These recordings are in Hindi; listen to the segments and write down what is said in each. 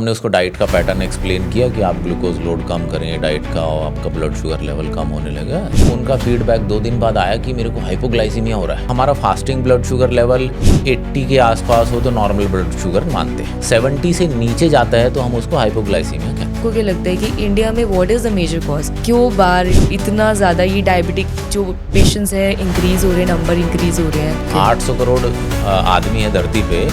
हमने उसको डाइट का पैटर्न एक्सप्लेन किया कि आप ग्लूकोज लोड कम करें डाइट का और आपका ब्लड शुगर लेवल कम होने लगा। उनका फीडबैक 2 दिन बाद आया कि मेरे को हाइपोग्लाइसीमिया हो रहा है। हमारा फास्टिंग ब्लड शुगर लेवल 80 के आसपास हो तो नॉर्मल ब्लड शुगर मानते हैं, 70 से नीचे जाता है तो हम उसको हाइपोग्लाइसीमिया कहते हैं। आपको क्या लगता है कि इंडिया में what is the major cause, क्यों बार इतना ज़्यादा ये डायबिटिक जो पेशेंट्स है इंक्रीज हो रहे हैं, नंबर इंक्रीज हो रहे हैं? 800 करोड़ आदमी है धरती पे,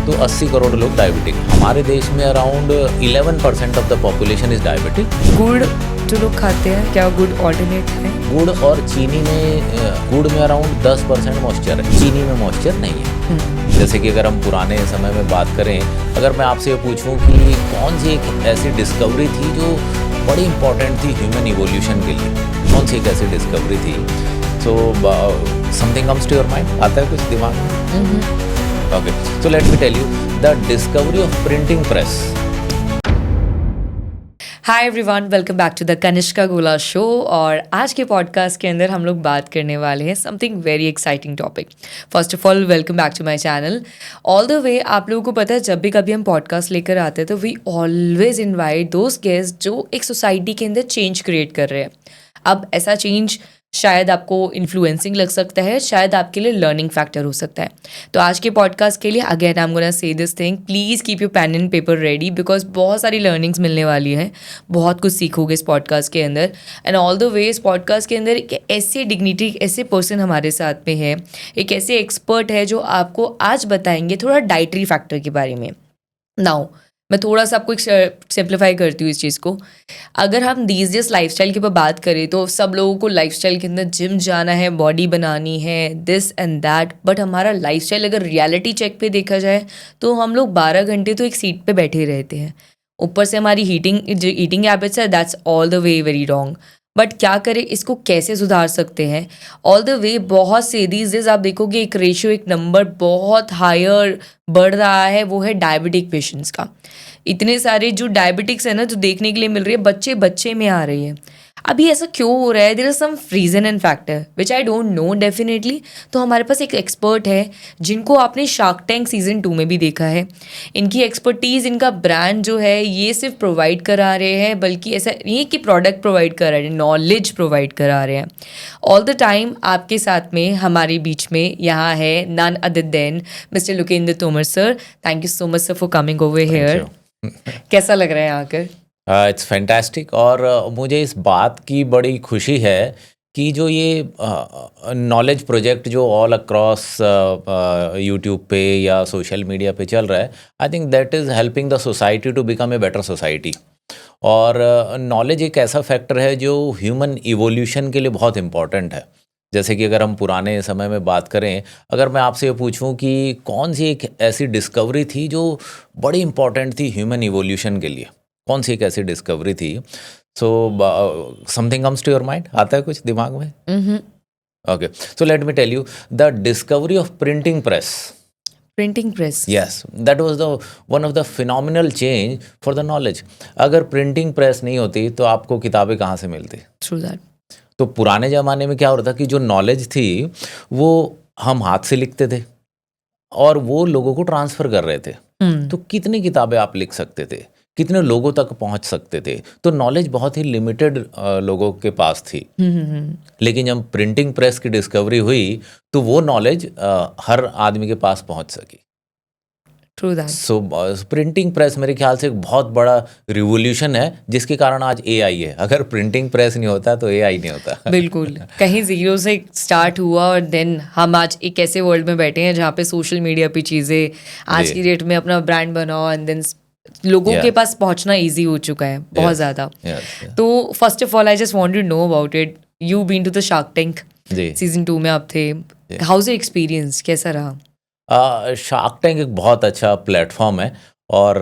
तो 80 करोड़ लोग डायबिटिक। हमारे देश में around 11% of the population is diabetic. गुड़ जो लोग खाते हैं, क्या गुड़ ऑल्टरनेट है? गुड़ और चीनी में गुड़ में अराउंड 10% मॉइस्चर है, चीनी में मॉइस्चर नहीं है। जैसे कि अगर हम पुराने समय में बात करें, अगर मैं आपसे ये पूछूं कि कौन सी एक ऐसी डिस्कवरी थी जो बड़ी इंपॉर्टेंट थी ह्यूमन इवोल्यूशन के लिए, कौन सी एक ऐसी डिस्कवरी थी? So something comes to your mind, आता है कुछ दिमाग में? Okay, so let me tell you the discovery of printing press. Hi everyone, welcome back to the Kanishka Gola show. और आज के पॉडकास्ट के अंदर हम लोग बात करने वाले हैं something very exciting topic. First of all welcome back to my channel. All the way आप लोगों को पता है, जब भी कभी हम पॉडकास्ट लेकर आते हैं तो we always invite those guest जो एक सोसाइटी के अंदर चेंज क्रिएट कर रहे हैं। अब ऐसा चेंज शायद आपको इन्फ्लुएंसिंग लग सकता है, शायद आपके लिए लर्निंग फैक्टर हो सकता है। तो आज के पॉडकास्ट के लिए again I am gonna say this thing, please keep your pen and paper ready, because बहुत सारी लर्निंग्स मिलने वाली है, बहुत कुछ सीखोगे इस पॉडकास्ट के अंदर। एंड ऑल द वे इस पॉडकास्ट के अंदर एक ऐसे डिग्निटी, ऐसे पर्सन हमारे साथ में है, एक ऐसे एक्सपर्ट है जो आपको आज बताएंगे थोड़ा डाइटरी फैक्टर के बारे में। नाउ मैं थोड़ा सा आपको सिंप्लीफाई करती हूँ इस चीज़ को। अगर हम दीज डेज लाइफस्टाइल के ऊपर बात करें तो सब लोगों को लाइफस्टाइल के अंदर जिम जाना है, बॉडी बनानी है, दिस एंड दैट, बट हमारा लाइफस्टाइल अगर रियलिटी चेक पे देखा जाए तो हम लोग 12 घंटे तो एक सीट पे बैठे रहते हैं। ऊपर से हमारी जो ईटिंग हैबिट्स है, that's all the way very wrong. But क्या करें, इसको कैसे सुधार सकते हैं? ऑल द वे बहुत से दीज डेज आप देखोगे एक रेशियो, एक नंबर बहुत हायर बढ़ रहा है, वो है डायबिटिक पेशेंट्स का। इतने सारे जो डायबिटिक्स है ना, जो देखने के लिए मिल रही है, बच्चे बच्चे में आ रही है। अभी ऐसा क्यों हो रहा है? There is some reason and factor which I don't know definitely. तो हमारे पास एक एक्सपर्ट है जिनको आपने शार्क टैंक सीजन 2 में भी देखा है। इनकी एक्सपर्टीज़, इनका ब्रांड जो है ये सिर्फ प्रोवाइड करा रहे हैं, बल्कि ऐसा नहीं है कि प्रोडक्ट प्रोवाइड करा रहे हैं, नॉलेज प्रोवाइड करा रहे हैं। ऑल द टाइम आपके साथ में हमारे बीच में यहाँ है none other than mister Lokendra Tomar sir. Thank you so much sir for coming over here. कैसा लग रहा है यहाँ आकर? It's fantastic. और मुझे इस बात की बड़ी खुशी है कि जो ये नॉलेज प्रोजेक्ट जो ऑल अक्रॉस यूट्यूब पे या सोशल मीडिया पे चल रहा है, I think that is helping the society to become a better society. और नॉलेज एक ऐसा फैक्टर है जो ह्यूमन इवोल्यूशन के लिए बहुत इम्पॉर्टेंट है। जैसे कि अगर हम पुराने समय में बात करें, अगर मैं आपसे ये पूछूं कि कौन सी एक ऐसी डिस्कवरी थी जो बड़ी इंपॉर्टेंट थी ह्यूमन इवोल्यूशन के लिए, कौन सी एक ऐसी डिस्कवरी थी? So something comes to your mind, आता है कुछ दिमाग में? Okay, so let me tell you the discovery of printing press. Printing press, yes, that was the one of the phenomenal change for the knowledge. अगर प्रिंटिंग प्रेस नहीं होती तो आपको किताबें कहाँ से मिलती? Through that. तो पुराने ज़माने में क्या हो रहा था कि जो नॉलेज थी वो हम हाथ से लिखते थे और वो लोगों को ट्रांसफ़र कर रहे थे। तो कितनी किताबें आप लिख सकते थे, कितने लोगों तक पहुंच सकते थे? तो नॉलेज बहुत ही लिमिटेड लोगों के पास थी। लेकिन जब प्रिंटिंग प्रेस की डिस्कवरी हुई तो वो नॉलेज हर आदमी के पास पहुंच सकी। True that. So printing press मेरे ख्याल से एक बहुत बड़ा रिवोल्यूशन है जिसके कारण आज एआई है। अगर प्रिंटिंग प्रेस नहीं होता तो एआई नहीं होता। बिल्कुल, कहीं जीरो से स्टार्ट हुआ और देन हम आज एक ऐसे वर्ल्ड में बैठे हैं जहाँ पे सोशल मीडिया पे चीज़ें आज की डेट में अपना ब्रांड बनाओ एंड देन लोगों के पास पहुँचना ईजी हो चुका है बहुत ज़्यादा। तो first of all I just want to know about it. You been to the Shark Tank season 2 में आप थे, हाउज योर एक्सपीरियंस, कैसा रहा? शार्क टैंक एक बहुत अच्छा प्लेटफॉर्म है और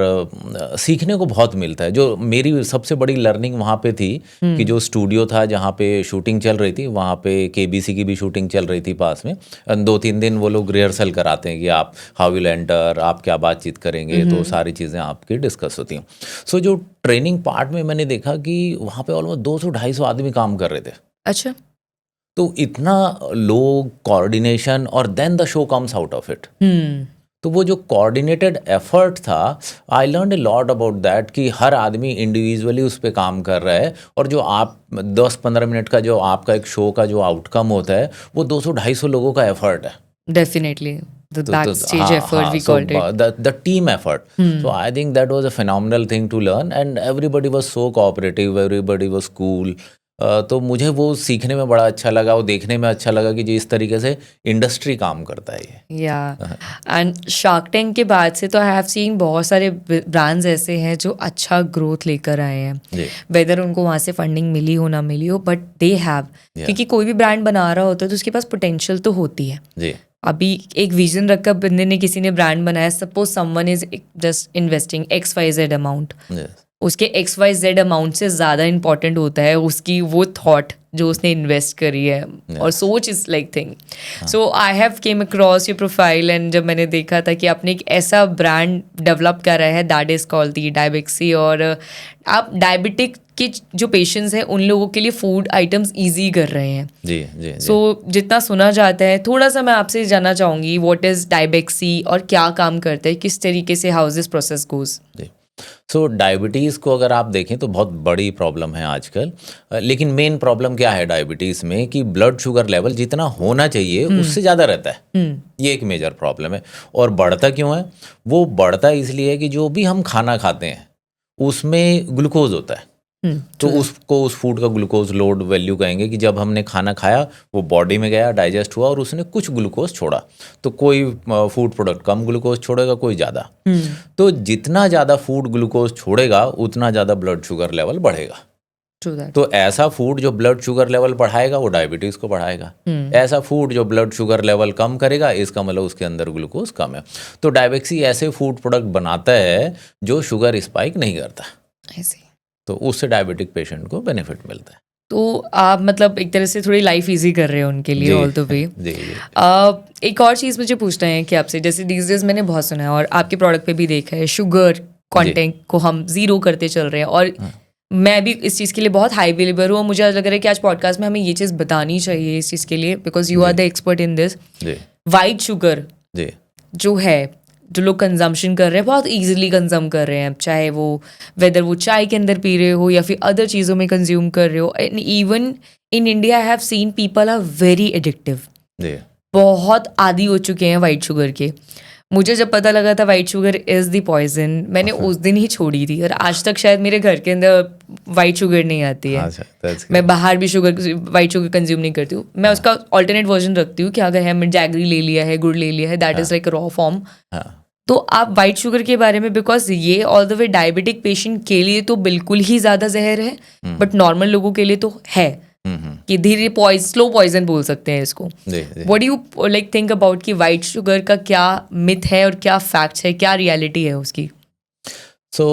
सीखने को बहुत मिलता है। जो मेरी सबसे बड़ी लर्निंग वहाँ पे थी कि जो स्टूडियो था जहाँ पे शूटिंग चल रही थी, वहाँ पे केबीसी की भी शूटिंग चल रही थी पास में। 2-3 दिन वो लोग रिहर्सल कराते हैं कि आप हाउ विल एंटर, आप क्या बातचीत करेंगे, तो सारी चीज़ें आपकी डिस्कस होती हैं। सो जो ट्रेनिंग पार्ट में मैंने देखा कि वहाँ पे ऑलमोस्ट 200-250 आदमी काम कर रहे थे। अच्छा। तो इतना लोग कोऑर्डिनेशन और then the show comes out of it. तो वो जो कोऑर्डिनेटेड एफर्ट था, I learn a lot about that कि हर आदमी इंडिविजुअली उस पर काम कर रहा है, और जो आप 10-15 मिनट का जो आपका एक शो का जो आउटकम होता है वो 200-250 लोगों का एफर्ट है। Definitely the backstage effort we so called it. the team effort. So I think that was a phenomenal thing to learn, and everybody was so cooperative, everybody was cool. तो मुझे वो सीखने में बड़ा अच्छा लगा, वो देखने में अच्छा लगा कि जिस तरीके से इंडस्ट्री काम करता है ये। या एंड शार्क टैंक के बाद से तो आई हैव सीन बहुत सारे ब्रांड्स ऐसे हैं जो अच्छा ग्रोथ लेकर आए हैं, जी वेदर उनको वहाँ से फंडिंग मिली हो ना मिली हो, बट दे हैव, क्योंकि कोई भी ब्रांड बना रहा होता है तो उसके पास पोटेंशियल तो होती है। जी अभी एक विजन रखकर बंदे ने, किसी ने ब्रांड बनाया, suppose someone is just investing XYZ amount, yes. उसके XYZ अमाउंट से ज़्यादा इंपॉर्टेंट होता है उसकी वो थॉट जो उसने इन्वेस्ट करी है, और सोच is like thing. So I have came across your profile, and जब मैंने देखा था कि आपने एक ऐसा ब्रांड डेवलप करा है that is called the Diabexy, और आप डायबिटिक के जो पेशेंट्स हैं उन लोगों के लिए फूड आइटम्स ईजी कर रहे हैं। जी जी जी। सो जितना सुना जाता है, थोड़ा सा मैं आपसे जानना चाहूँगी व्हाट इज़ डायबेक्सी और क्या काम करता है, किस तरीके से हाउ दिस प्रोसेस गोज। जी सो डायबिटीज़ को अगर आप देखें तो बहुत बड़ी प्रॉब्लम है आजकल, लेकिन मेन प्रॉब्लम क्या है डायबिटीज़ में कि ब्लड शुगर लेवल जितना होना चाहिए उससे ज़्यादा रहता है। ये एक मेजर प्रॉब्लम है। और बढ़ता क्यों है? वो बढ़ता इसलिए है कि जो भी हम खाना खाते हैं उसमें ग्लूकोज होता है, तो उसको उस फूड का ग्लूकोज लोड वैल्यू कहेंगे कि जब हमने खाना खाया वो बॉडी में गया, डाइजेस्ट हुआ और उसने कुछ ग्लूकोज छोड़ा। तो कोई फूड प्रोडक्ट कम ग्लूकोज छोड़ेगा, कोई ज़्यादा। तो जितना ज़्यादा फूड ग्लूकोज छोड़ेगा उतना ज़्यादा ब्लड शुगर लेवल बढ़ेगा। तो ऐसा फूड जो ब्लड शुगर लेवल बढ़ाएगा वो डायबिटीज़ को बढ़ाएगा। ऐसा फूड जो ब्लड शुगर लेवल कम करेगा, इसका मतलब उसके अंदर ग्लूकोज कम है। तो डायबेक्सी ऐसे फूड प्रोडक्ट बनाता है जो शुगर स्पाइक नहीं करता, तो उससे डायबिटिक पेशेंट को बेनिफिट मिलता है। तो आप मतलब एक तरह से थोड़ी लाइफ इजी कर रहे हो उनके लिए ऑल द वे। एक और चीज़ मुझे पूछना है कि आपसे, जैसे डीज डेज मैंने बहुत सुना है और आपके प्रोडक्ट पे भी देखा है, शुगर कंटेंट को हम ज़ीरो करते चल रहे हैं, और मैं भी इस चीज़ के लिए बहुत हाई बिलीवर हूँ। मुझे लग रहा है कि आज पॉडकास्ट में हमें ये चीज़ बतानी चाहिए इस चीज़ के लिए, because you are the expert in this. White sugar जो है, जो लोग कंजम्पशन कर रहे हैं, बहुत ईजिली कंज्यूम कर रहे हैं, चाहे वो वेदर वो चाय के अंदर पी रहे हो या फिर अदर चीज़ों में कंज्यूम कर रहे हो। And even in India I have seen people are very addictive, बहुत आदी हो चुके हैं वाइट शुगर के। मुझे जब पता लगा था white sugar is the poison, मैंने उस दिन ही छोड़ी थी, और आज तक शायद मेरे घर के अंदर वाइट शुगर नहीं आती है। मैं बाहर भी वाइट शुगर कंज्यूम नहीं करती हूँ। मैं उसका ऑल्टरनेट वर्जन रखती हूँ कि अगर है जैगरी ले लिया है, गुड़ ले लिया है, that is like raw form. तो आप वाइट शुगर के बारे में, बिकॉज ये all the way diabetic patient के लिए तो बिल्कुल ही ज़्यादा जहर है, बट नॉर्मल लोगों के लिए तो है कि धीरे स्लो पॉइजन बोल सकते हैं इसको। What do you like think about कि वाइट शुगर का क्या मिथ है और क्या फैक्ट्स है, क्या रियलिटी है उसकी? सो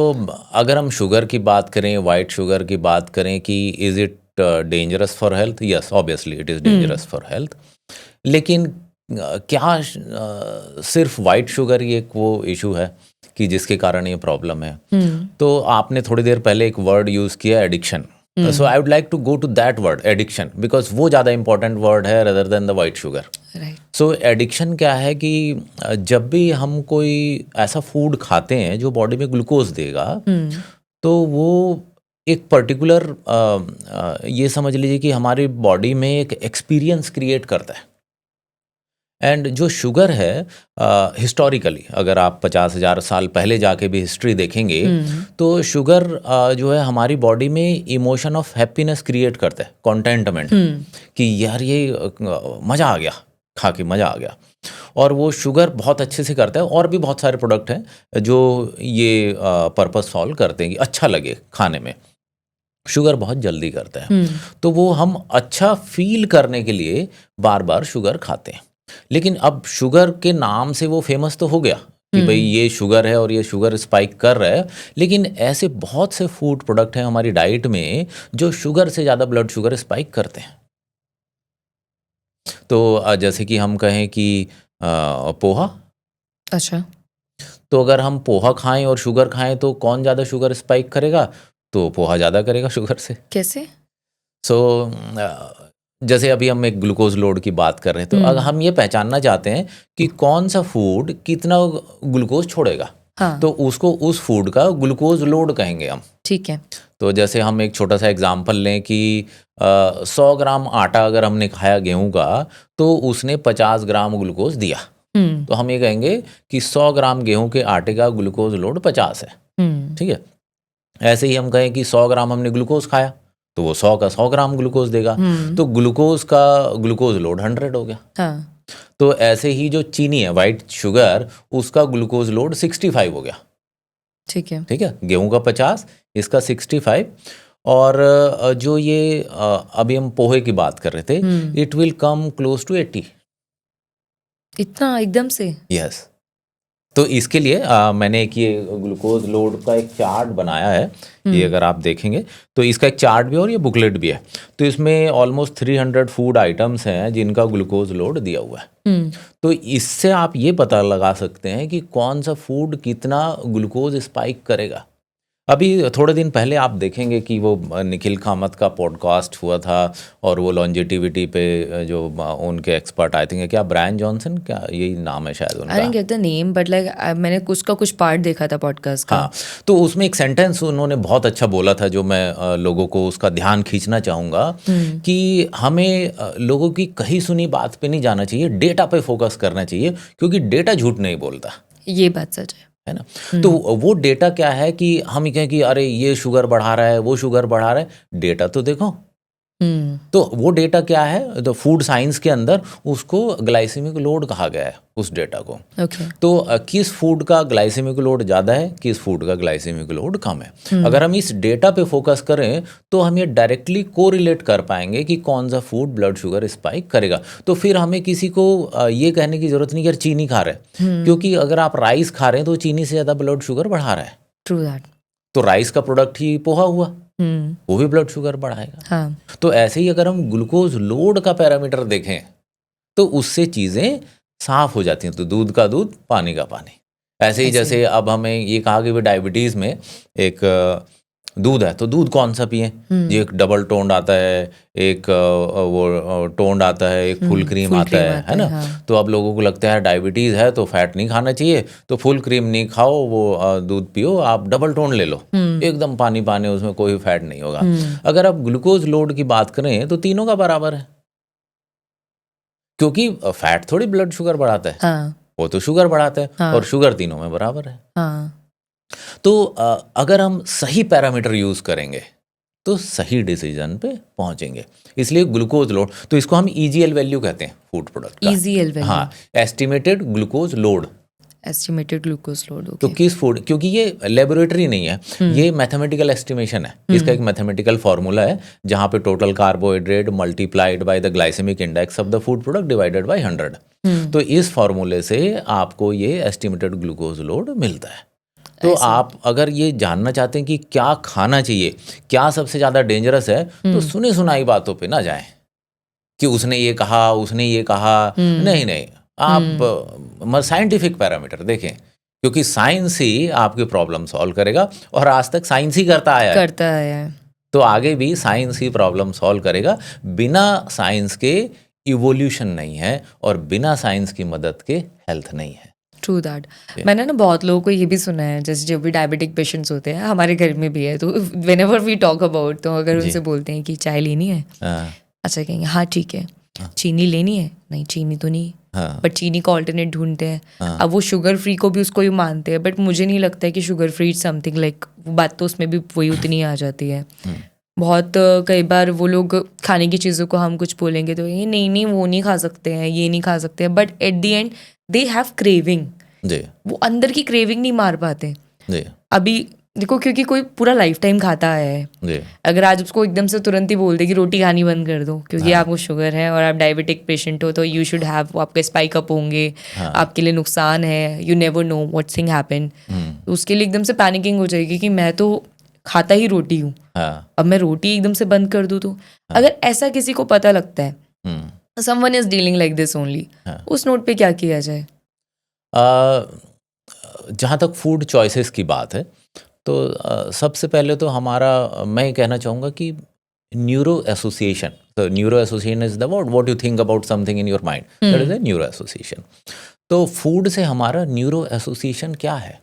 अगर हम शुगर की बात करें, वाइट शुगर की बात करें कि is it dangerous for health? Yes, obviously it is dangerous for health. लेकिन क्या सिर्फ वाइट शुगर ही एक वो इशू है कि जिसके कारण ये प्रॉब्लम है? तो आपने थोड़ी देर पहले एक वर्ड यूज़ किया, addiction. So I would like to go to that word, addiction, because वो ज़्यादा इंपॉर्टेंट वर्ड है rather than the white sugar. So addiction क्या है कि जब भी हम कोई ऐसा फूड खाते हैं जो बॉडी में ग्लूकोज देगा, तो वो एक पर्टिकुलर ये समझ लीजिए कि हमारी बॉडी में एक एक्सपीरियंस क्रिएट करता है। एंड जो शुगर है, हिस्टोरिकली अगर आप 50,000 साल पहले जाके भी हिस्ट्री देखेंगे, तो शुगर जो है हमारी बॉडी में इमोशन ऑफ हैप्पीनेस क्रिएट करता है, कॉन्टेंटमेंट, कि यार ये मज़ा आ गया, खा के मज़ा आ गया। और वो शुगर बहुत अच्छे से करता है। और भी बहुत सारे प्रोडक्ट हैं जो ये पर्पस सॉल्व करते हैं कि अच्छा लगे खाने में। शुगर बहुत जल्दी करता है, तो वो हम अच्छा फील करने के लिए बार बार शुगर खाते हैं। लेकिन अब शुगर के नाम से वो फेमस तो हो गया कि भाई ये शुगर है और ये शुगर स्पाइक कर रहा है, लेकिन ऐसे बहुत से फूड प्रोडक्ट हैं हमारी डाइट में जो शुगर से ज़्यादा ब्लड शुगर स्पाइक करते हैं। तो जैसे कि हम कहें कि पोहा। अच्छा। तो अगर हम पोहा खाएं और शुगर खाएं तो कौन ज़्यादा शुगर स्पाइक करेगा? तो पोहा ज़्यादा करेगा शुगर से। कैसे? सो जैसे अभी हम एक ग्लूकोज लोड की बात कर रहे हैं, तो अगर हम ये पहचानना चाहते हैं कि कौन सा फूड कितना ग्लूकोज छोड़ेगा, हाँ, तो उसको उस फूड का ग्लूकोज लोड कहेंगे हम। ठीक है। तो जैसे हम एक छोटा सा एग्जांपल लें कि 100 ग्राम आटा अगर हमने खाया गेहूं का, तो उसने 50 ग्राम ग्लूकोज दिया। हुँ, तो हम ये कहेंगे कि 100 ग्राम गेहूं के आटे का ग्लूकोज लोड 50 है। हुँ, ठीक है। ऐसे ही हम कहें कि 100 ग्राम हमने ग्लूकोज खाया, तो वो 100 का 100 ग्राम ग्लूकोज देगा। हुँ, तो ग्लूकोज का ग्लूकोज लोड 100 हो गया। हाँ, तो ऐसे ही जो चीनी है, वाइट शुगर, उसका ग्लूकोज लोड 65 हो गया। ठीक है। ठीक है, गेहूं का 50, इसका 65। और जो ये अभी हम पोहे की बात कर रहे थे, हुँ, it will come close to 80। इतना एकदम से? यस। तो इसके लिए मैंने एक ये ग्लूकोज लोड का एक चार्ट बनाया है। ये हुँ, अगर आप देखेंगे तो इसका एक चार्ट भी है और ये बुकलेट भी है। तो इसमें ऑलमोस्ट 300 फूड आइटम्स हैं जिनका ग्लूकोज लोड दिया हुआ है। हुँ, तो इससे आप ये पता लगा सकते हैं कि कौन सा फूड कितना ग्लूकोज स्पाइक करेगा। अभी थोड़े दिन पहले आप देखेंगे कि वो निखिल कामत का पॉडकास्ट हुआ था, और वो लॉन्जेटिविटी पे जो उनके एक्सपर्ट आए थे, क्या ब्रायन जॉनसन, क्या यही नाम है शायद आई उनका। Didn't get the name but like मैंने उसका कुछ पार्ट देखा था पॉडकास्ट का। हाँ, तो उसमें एक सेंटेंस उन्होंने बहुत अच्छा बोला था, जो मैं लोगों को उसका ध्यान खींचना चाहूँगा, हुँ, कि हमें लोगों की कही सुनी बात पे नहीं जाना चाहिए, डेटा पे फोकस करना चाहिए, क्योंकि डेटा झूठ नहीं बोलता, ये बात सच है ना। है। तो वो डेटा क्या है कि हम ये कहें कि अरे ये शुगर बढ़ा रहा है, वो शुगर बढ़ा रहा है, डेटा तो देखो। हुँ, तो वो डेटा क्या है, तो फूड साइंस के अंदर उसको ग्लाइसेमिक लोड कहा गया है, उस डेटा को। ओके। तो किस फूड का ग्लाइसेमिक लोड ज़्यादा है, किस फूड का ग्लाइसेमिक लोड कम है। अगर हम इस डेटा पे फोकस करें तो हम ये डायरेक्टली कोरिलेट कर पाएंगे कि कौन सा फूड ब्लड शुगर स्पाइक करेगा। तो फिर हमें किसी को ये कहने की ज़रूरत नहीं कि यार चीनी खा रहे हैं, क्योंकि अगर आप राइस खा रहे हैं तो चीनी से ज़्यादा ब्लड शुगर बढ़ा रहा है। True that. तो राइस का प्रोडक्ट ही पोहा हुआ, हुँ, वो भी ब्लड शुगर बढ़ाएगा। हाँ, तो ऐसे ही अगर हम ग्लूकोज लोड का पैरामीटर देखें तो उससे चीज़ें साफ हो जाती हैं। तो दूध का दूध, पानी का पानी। ऐसे ही ऐसे जैसे अब हमें ये कहा कि भाई डायबिटीज़ में एक दूध है, तो दूध कौन सा पिएं। ये एक डबल टोन्ड आता है, एक वो टोन्ड आता है, एक फुल क्रीम फुल आता क्रीम है आता ना। हाँ। तो अब लोगों को लगता है डायबिटीज़ है तो फैट नहीं खाना चाहिए, तो फुल क्रीम नहीं खाओ, वो दूध पियो, आप डबल टोन ले लो, एकदम पानी पानी, उसमें कोई फैट नहीं होगा। अगर आप ग्लूकोज लोड की बात करें तो तीनों का बराबर है, क्योंकि फैट थोड़ी ब्लड शुगर बढ़ाता है, हाँ, वो तो शुगर बढ़ाता है, हाँ, और शुगर तीनों में बराबर है। हाँ, तो अगर हम सही पैरामीटर यूज़ करेंगे तो सही डिसीजन पे पहुंचेंगे। इसलिए ग्लूकोज लोड, तो इसको हम ईजीएल वैल्यू कहते हैं फूड प्रोडक्ट का। ईजीएल वैल्यू, हाँ, estimated glucose load. Estimated glucose load, तो ओके। किस फूड, क्योंकि ये लेबोरेटरी नहीं है, ये मैथमेटिकल एस्टिमेशन है। इसका एक मैथमेटिकल फॉर्मूला है, जहाँ पे total carbohydrate multiplied by the glycemic index of the food product divided by 100। तो इस फॉर्मूले से आपको ये एस्टिमेटेड ग्लूकोज लोड मिलता है। तो ऐसे। आप अगर ये जानना चाहते हैं कि क्या खाना चाहिए, क्या सबसे ज़्यादा डेंजरस है, तो सुनी सुनाई बातों पे ना जाएं कि उसने ये कहा, उसने ये कहा। नहीं नहीं, आप साइंटिफिक पैरामीटर देखें, क्योंकि साइंस ही आपकी प्रॉब्लम सॉल्व करेगा, और आज तक साइंस ही करता आया है, करता है। तो आगे भी साइंस ही प्रॉब्लम सॉल्व करेगा। बिना साइंस के इवोल्यूशन नहीं है, और बिना साइंस की मदद के हेल्थ नहीं है। True that. मैंने ना बहुत लोगों को ये भी सुना है, जैसे जो भी डायबिटिक पेशेंट्स होते हैं, हमारे घर में भी है, तो व्हेनेवर वी टॉक अबाउट, तो अगर जी। उनसे बोलते हैं कि चाय लेनी है, हाँ, अच्छा कहेंगे हाँ ठीक है। चीनी लेनी है, नहीं चीनी तो नहीं, हाँ, बट चीनी का ऑल्टरनेट ढूंढते हैं। अब वो शुगर फ्री को भी उसको ही मानते हैं, बट मुझे नहीं लगता है कि शुगर फ्री समथिंग लाइक, बात तो उसमें भी वही उतनी आ जाती है। बहुत कई बार वो लोग खाने की चीज़ों को हम कुछ बोलेंगे तो ये नहीं नहीं वो नहीं खा सकते हैं, ये नहीं खा सकते हैं, but at the end they have craving. जी, वो अंदर की क्रेविंग नहीं मार पाते। जी, अभी देखो, क्योंकि कोई पूरा लाइफ टाइम खाता है, जी, अगर आज उसको एकदम से तुरंत ही बोल दे कि रोटी खानी बंद कर दो क्योंकि आपको शुगर है और आप डायबिटिक पेशेंट हो, तो यू शुड हैव, आपके स्पाइक अप होंगे, आपके लिए नुकसान है, you never know what thing happen. उसके लिए एकदम से पैनिकिंग हो जाएगी कि मैं तो खाता ही रोटी हूँ, हाँ, अब मैं रोटी एकदम से बंद कर दूँ तो। अगर ऐसा किसी को पता लगता है someone is dealing like this only, उस नोट पे क्या किया जाए? जहाँ तक फूड चॉइसेस की बात है, तो सबसे पहले तो हमारा, मैं ये कहना चाहूँगा कि न्यूरो एसोसिएशन. तो neuro association is the what you think about something in your mind, that is a neuro association. तो फूड से हमारा न्यूरो एसोसिएशन क्या है?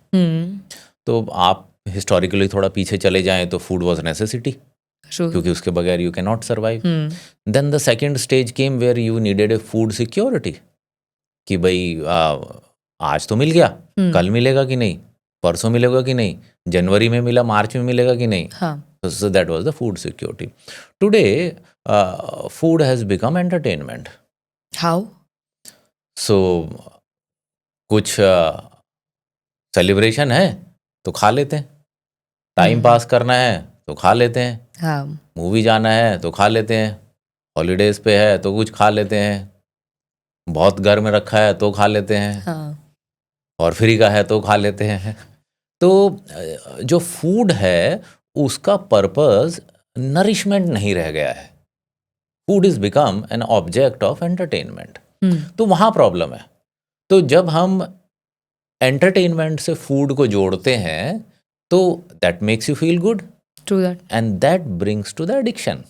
तो आप हिस्टोरिकली थोड़ा पीछे चले जाएं तो फूड वाज नेसेसिटी, क्योंकि उसके बगैर you can not survive. Then the second stage came where you needed a food security, कि भाई आज तो मिल गया, कल मिलेगा कि नहीं, परसों मिलेगा कि नहीं, जनवरी में मिला, मार्च में मिलेगा कि नहीं. So that was the food security. Today, food has become entertainment. How? So, कुछ सेलिब्रेशन है तो खा लेते हैं, टाइम पास करना है तो खा लेते हैं, हाँ. मूवी जाना है तो खा लेते हैं, हॉलीडेज पे है तो कुछ खा लेते हैं, बहुत घर में रखा है तो खा लेते हैं, हाँ. और फ्री का है तो खा लेते हैं. तो जो फूड है उसका पर्पस नरिशमेंट नहीं रह गया है. Food is become an object of entertainment. तो वहाँ प्रॉब्लम है. तो जब हम एंटरटेनमेंट से फूड को जोड़ते हैं तो that makes you feel good. True that. And that brings to the addiction.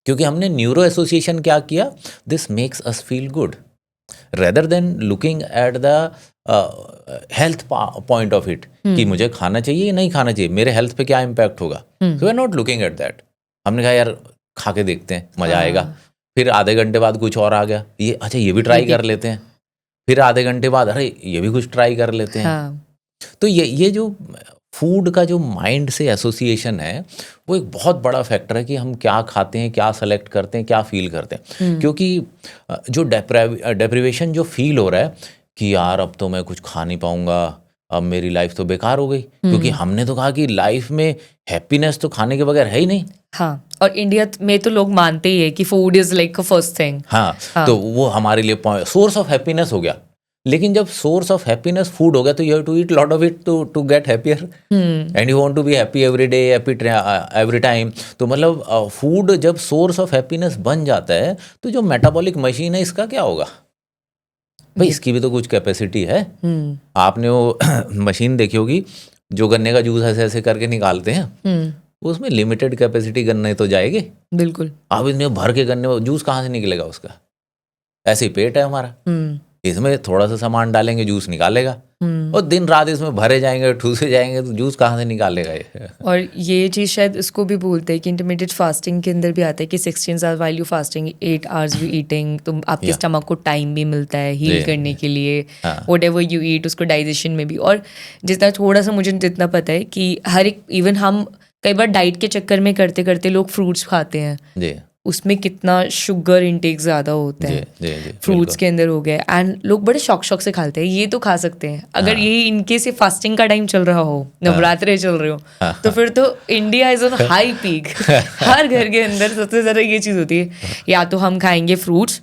क्योंकि हमने न्यूरो एसोसिएशन क्या किया, this makes us feel good rather than looking at the health point of it, कि मुझे खाना चाहिए या नहीं खाना चाहिए, मेरे हेल्थ पे क्या इम्पैक्ट होगा. So we are not looking at that. हमने कहा यार खा के देखते हैं, मजा आएगा. फिर आधे घंटे बाद कुछ और आ गया, ये अच्छा ये भी ट्राई कर लेते हैं. फिर आधे घंटे बाद अरे ये भी कुछ ट्राई कर लेते हैं. तो ये जो फूड का जो माइंड से एसोसिएशन है वो एक बहुत बड़ा फैक्टर है कि हम क्या खाते हैं, क्या सेलेक्ट करते हैं, क्या फील करते हैं. क्योंकि जो डेप्रिवेशन जो फील हो रहा है कि यार अब तो मैं कुछ खा नहीं पाऊंगा, अब मेरी लाइफ तो बेकार हो गई. क्योंकि हमने तो कहा कि लाइफ में हैप्पीनेस तो खाने के बगैर है ही नहीं. हाँ, और इंडिया में तो लोग मानते ही है कि food is like a first thing. हाँ, तो वो हमारे लिए सोर्स ऑफ हैप्पीनेस हो गया. लेकिन जब सोर्स ऑफ हैप्पीनेस फूड हो गया तो you have to eat lot of it to get happier, and you want to be happy every day, happy every time. तो मतलब फूड जब सोर्स ऑफ हैप्पीनेस बन जाता है तो जो मेटाबॉलिक मशीन है इसका क्या होगा भाई, इसकी भी तो कुछ कैपेसिटी है. आपने वो मशीन देखी होगी जो गन्ने का जूस ऐसे ऐसे करके निकालते हैं, उसमें लिमिटेड कैपेसिटी गन्ने तो जाएगी. बिल्कुल. अब इसमें भर के गन्ने जूस कहाँ से निकलेगा उसका. ऐसे ही पेट है हमारा, इसमें थोड़ा सा सामान डालेंगे जूस निकालेगा, और दिन रात इसमें भरे जाएंगे, ठूसे जाएंगे, तो जूस कहाँ से निकालेगा ये. और ये चीज़ शायद इसको भी बोलते हैं कि इंटरमीडिएट फास्टिंग के अंदर भी आता है कि 16 hours while you fasting 8 hours you eating, तो आपके स्टमक को टाइम भी मिलता है हील करने के लिए. वट एवर यू ईट उसको डाइजेशन में भी. और जितना थोड़ा सा मुझे जितना पता है कि हर एक, इवन हम कई बार डाइट के चक्कर में करते करते लोग फ्रूट्स खाते हैं, उसमें कितना शुगर इंटेक ज़्यादा होता है. फ्रूट्स के अंदर हो गया, एंड लोग बड़े शौक से खाते हैं, ये तो खा सकते हैं. अगर ये इनके से फास्टिंग का टाइम चल रहा हो, नवरात्रे चल रहे हो, तो फिर तो India is on high peak. हर घर के अंदर सबसे ज़्यादा ये चीज़ होती है, या तो हम खाएंगे फ्रूट्स,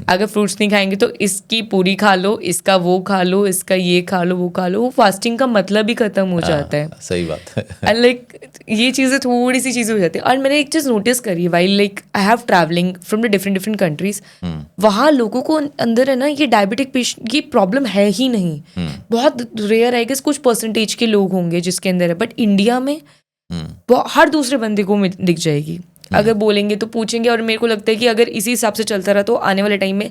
अगर फ्रूट्स नहीं खाएंगे तो इसकी पूरी खा लो, इसका वो खा लो, इसका ये खा लो, वो खा लो. वो फास्टिंग का मतलब ही खत्म हो जाता है. सही बात है. एंड लाइक ये चीज़ें थोड़ी सी चीज़ें हो जाती है. और मैंने एक चीज़ नोटिस करी while like I have travelling from the different countries, वहाँ लोगों को अंदर है ना ये डायबिटिक पेशेंट की प्रॉब्लम है ही नहीं. बहुत रेयर है कि कुछ परसेंटेज के लोग होंगे जिसके अंदर है, बट इंडिया में हर दूसरे बंदे को दिख जाएगी. अगर बोलेंगे तो पूछेंगे, और मेरे को लगता है कि अगर इसी हिसाब से चलता रहा तो आने वाले टाइम में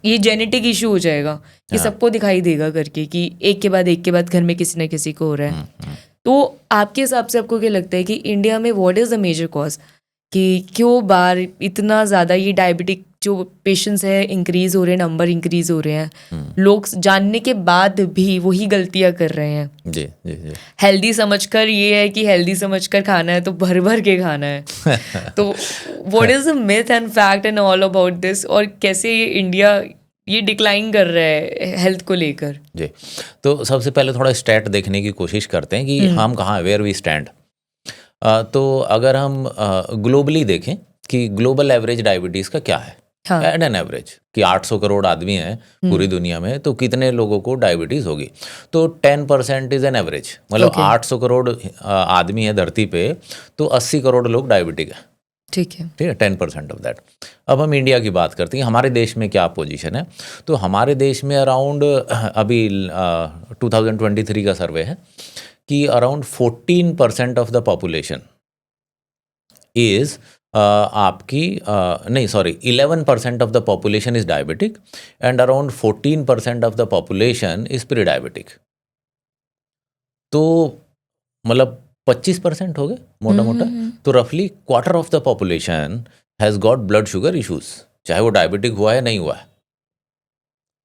ये जेनेटिक इशू हो जाएगा, ये सबको दिखाई देगा करके कि एक के बाद घर में किसी न किसी को हो रहा है. तो आपके हिसाब से आपको क्या लगता है कि इंडिया में what is the major cause, कि क्यों बार इतना ज़्यादा ये डायबिटिक जो पेशेंट्स है इंक्रीज हो रहे हैं, नंबर इंक्रीज हो रहे हैं, लोग जानने के बाद भी वही गलतियां कर रहे हैं. जी जी जी. हेल्दी समझकर ये है कि हेल्दी समझकर खाना है तो भर भर के खाना है. तो what is the myth and fact and all about this, और कैसे ये इंडिया ये डिक्लाइन कर रहा है हेल्थ को लेकर. जी, तो सबसे पहले थोड़ा स्टैट देखने की कोशिश करते हैं कि हम कहाँ, वेयर वी स्टैंड. तो अगर हम ग्लोबली देखें कि ग्लोबल एवरेज डायबिटीज़ का क्या है, एट एन एवरेज कि 800 करोड़ आदमी हैं पूरी दुनिया में, तो कितने लोगों को डायबिटीज़ होगी. तो 10% इज़ एन एवरेज, मतलब 800 करोड़ आदमी है धरती पे, तो 80 करोड़ लोग डायबिटिक है. ठीक है, 10% ऑफ दैट. अब हम इंडिया की बात करते हैं, हमारे देश में क्या पोजीशन है. तो हमारे देश में अराउंड अभी 2023 का सर्वे है कि around 14% of the population is आपकी नहीं sorry 11% of the population is diabetic and around 14% of the population is pre diabetic. तो मतलब 25% हो गए मोटा मोटा। तो रफली quarter of the population has got blood sugar issues, चाहे वो डायबिटिक हुआ है नहीं हुआ है।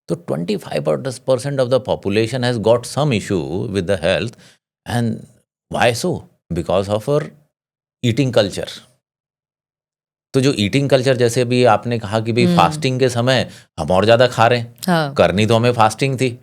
तो 25% of the population has got some issue with the health. And why so? Because of our eating culture. तो जो ईटिंग कल्चर, जैसे भी आपने कहा कि भाई फास्टिंग के समय हम और ज़्यादा खा रहे हैं। हाँ, करनी तो हमें फास्टिंग थी,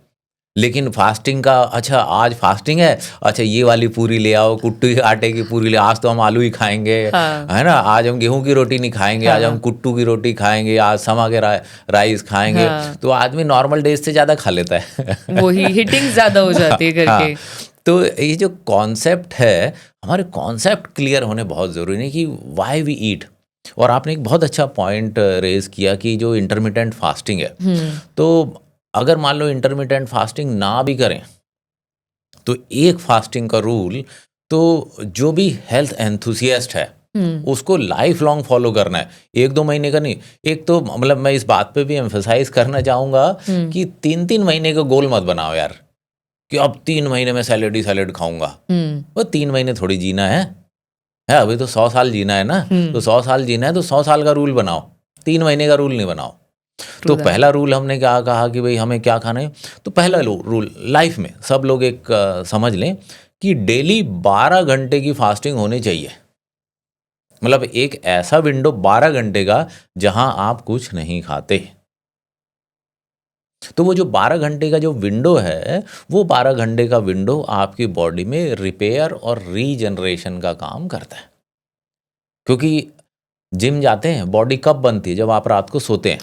लेकिन फास्टिंग का अच्छा आज फास्टिंग है, अच्छा ये वाली पूरी ले आओ, कुट्टू के आटे की पूरी ले, आज तो हम आलू ही खाएंगे, हाँ, है ना, आज हम गेहूं की रोटी नहीं खाएंगे, आज हम कुट्टू की रोटी खाएंगे, आज समा के राइस खाएंगे। हाँ। तो आदमी नॉर्मल डेज से ज़्यादा खा लेता है। वही हिटिंग ज्यादा हो जाती है करके। तो ये जो कॉन्सेप्ट है, हमारे कॉन्सेप्ट क्लियर होने बहुत ज़रूरी है कि वाई वी ईट। और आपने एक बहुत अच्छा पॉइंट रेज किया कि जो इंटरमिटेंट फास्टिंग है, तो अगर मान लो इंटरमिटेंट फास्टिंग ना भी करें तो एक फास्टिंग का रूल, तो जो भी हेल्थ एंथुसियास्ट है उसको लाइफ लॉन्ग फॉलो करना है, 1-2 महीने का नहीं। एक तो मतलब मैं इस बात पे भी एम्फेसाइज करना चाहूँगा कि 3-3 महीने का गोल मत बनाओ यार, कि अब 3 महीने में सैलेड ही सैलेड खाऊंगा। वो 3 महीने थोड़ी जीना है, अभी तो 100 साल जीना है ना। तो 100 साल जीना है तो 100 साल का रूल बनाओ, 3 महीने का रूल नहीं बनाओ। तो पहला रूल हमने क्या कहा कि भाई हमें क्या खाना है। तो पहला रूल लाइफ में सब लोग एक समझ लें कि डेली 12 घंटे की फास्टिंग होनी चाहिए। मतलब एक ऐसा विंडो 12 घंटे का जहां आप कुछ नहीं खाते। तो वो जो 12 घंटे का जो विंडो है, वो 12 घंटे का विंडो आपकी बॉडी में रिपेयर और रीजनरेशन का काम करता है। क्योंकि जिम जाते हैं, बॉडी कब बनती है? जब आप रात को सोते हैं।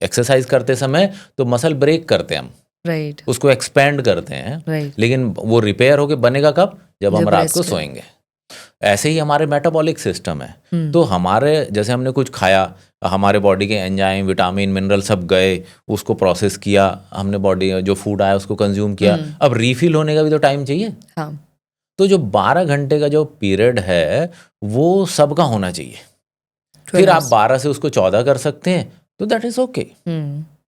एक्सरसाइज करते समय तो मसल ब्रेक करते हैं हम, राइट, उसको एक्सपेंड करते हैं, राइट। लेकिन वो रिपेयर होके बनेगा कब? जब हम जब रात रेस्ट को करें। सोएंगे। ऐसे ही हमारे मेटाबॉलिक सिस्टम है। तो हमारे जैसे हमने कुछ खाया, हमारे बॉडी के एंजाइम, विटामिन, मिनरल सब गए, उसको प्रोसेस किया, हमने बॉडी जो फूड आया उसको कंज्यूम किया। अब रीफिल होने का भी तो टाइम चाहिए। हाँ, तो जो 12 घंटे का जो पीरियड है वो सबका होना चाहिए। फिर आप 12 से उसको 14 कर सकते हैं तो दैट इज ओके,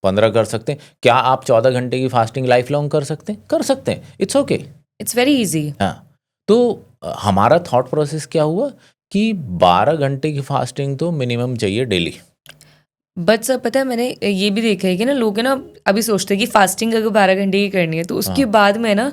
15 कर सकते हैं। क्या आप 14 घंटे की फास्टिंग लाइफ लॉन्ग कर सकते हैं? कर सकते हैं, it's okay, it's very easy. हाँ। तो हमारा थॉट प्रोसेस क्या हुआ कि 12 घंटे की फास्टिंग तो मिनिमम चाहिए डेली। बट सर पता है, मैंने ये भी देखा है कि ना लोग है ना अभी सोचते हैं कि फास्टिंग अगर 12 घंटे की करनी है तो उसके बाद में ना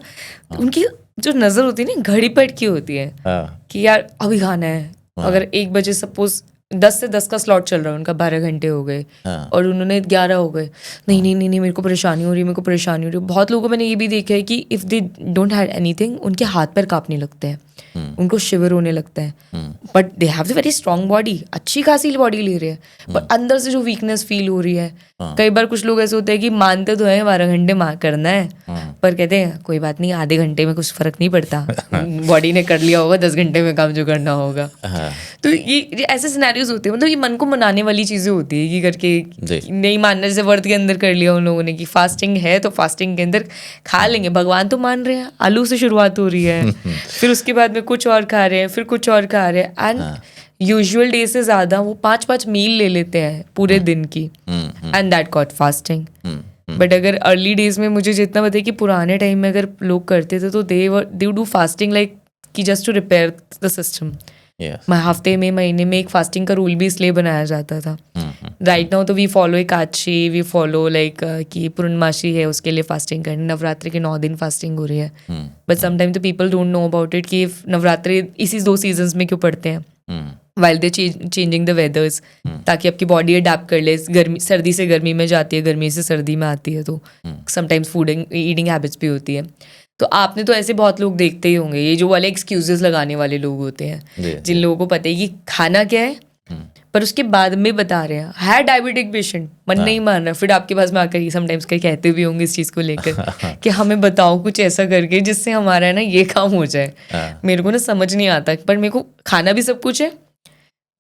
उनकी जो नज़र होती है ना घड़ी पर की होती है कि यार अभी खाना है। अगर 1 बजे सपोज 10 से 10 का स्लॉट चल रहा है उनका, 12 घंटे हो गए और उन्होंने 11 हो गए, नहीं नहीं नहीं नहीं मेरे को परेशानी हो रही है, मेरे को परेशानी हो रही है। बहुत लोगों को मैंने ये भी देखा है कि if they don't have anything, उनके हाथ पैर कांपने लगते हैं, उनको शिवर होने लगता है। But they have the very strong body, अच्छी खासी बॉडी ले रहे हैं, पर अंदर से जो वीकनेस फील हो रही है। कई बार कुछ लोग ऐसे होते हैं कि मानते तो है 12 घंटे करना है, पर कहते हैं कोई बात नहीं, आधे घंटे में कुछ फर्क नहीं पड़ता, बॉडी ने कर लिया होगा 10 घंटे में काम जो करना होगा। तो ये ऐसे सिनेरियोज होते हैं, मतलब ये मन को मनाने वाली चीज़ें होती है कि करके नहीं मानने से व्रत के अंदर कर लिया उन लोगों ने कि फास्टिंग है तो फास्टिंग के अंदर खा लेंगे। भगवान तो मान रहे हैं, आलू से शुरुआत हो रही है, फिर उसके बाद में कुछ और खा रहे हैं, फिर कुछ और खा रहे हैं। एंड यूजुअल डे से ज़्यादा वो 5-5 मील ले लेते हैं पूरे दिन की, and that cot fasting. But अगर अर्ली डेज में मुझे जितना पता है कि पुराने टाइम में अगर लोग करते थे तो दे डू फास्टिंग लाइक कि just to repair the system. हफ्ते में, महीने में एक फास्टिंग का रूल भी इसलिए बनाया जाता था। राइट नाउ तो we follow Ekadashi, we follow like कि पूर्णमासी है उसके लिए फास्टिंग करनी, नवरात्रि के 9 दिन फास्टिंग हो रही है। बट समटाइम तो people don't know about it कि नवरात्रि इसी 2 सीजन्स में क्यों पड़ते हैं, वाइल दे चेंजिंग द वेदर्स, ताकि आपकी बॉडी अडेप्ट कर ले। गर्मी, सर्दी से गर्मी में जाती है, गर्मी से सर्दी में आती है, तो समटाइम्स फूड ईटिंग हैबिट्स भी होती है। तो आपने तो ऐसे बहुत लोग देखते ही होंगे, ये जो वाले एक्सक्यूजेस लगाने वाले लोग होते हैं, जिन लोगों को पता है कि खाना क्या है, पर उसके बाद में बता रहे हैं है डायबिटिक पेशेंट, मन नहीं मान रहा, फिर आपके पास में आकर ही समटाइम्स कहीं कहते भी होंगे इस चीज़ को लेकर कि हमें बताओ कुछ ऐसा करके जिससे हमारा है ना ये काम हो जाए। मेरे को ना समझ नहीं आता, पर मेरे को खाना भी सब कुछ है,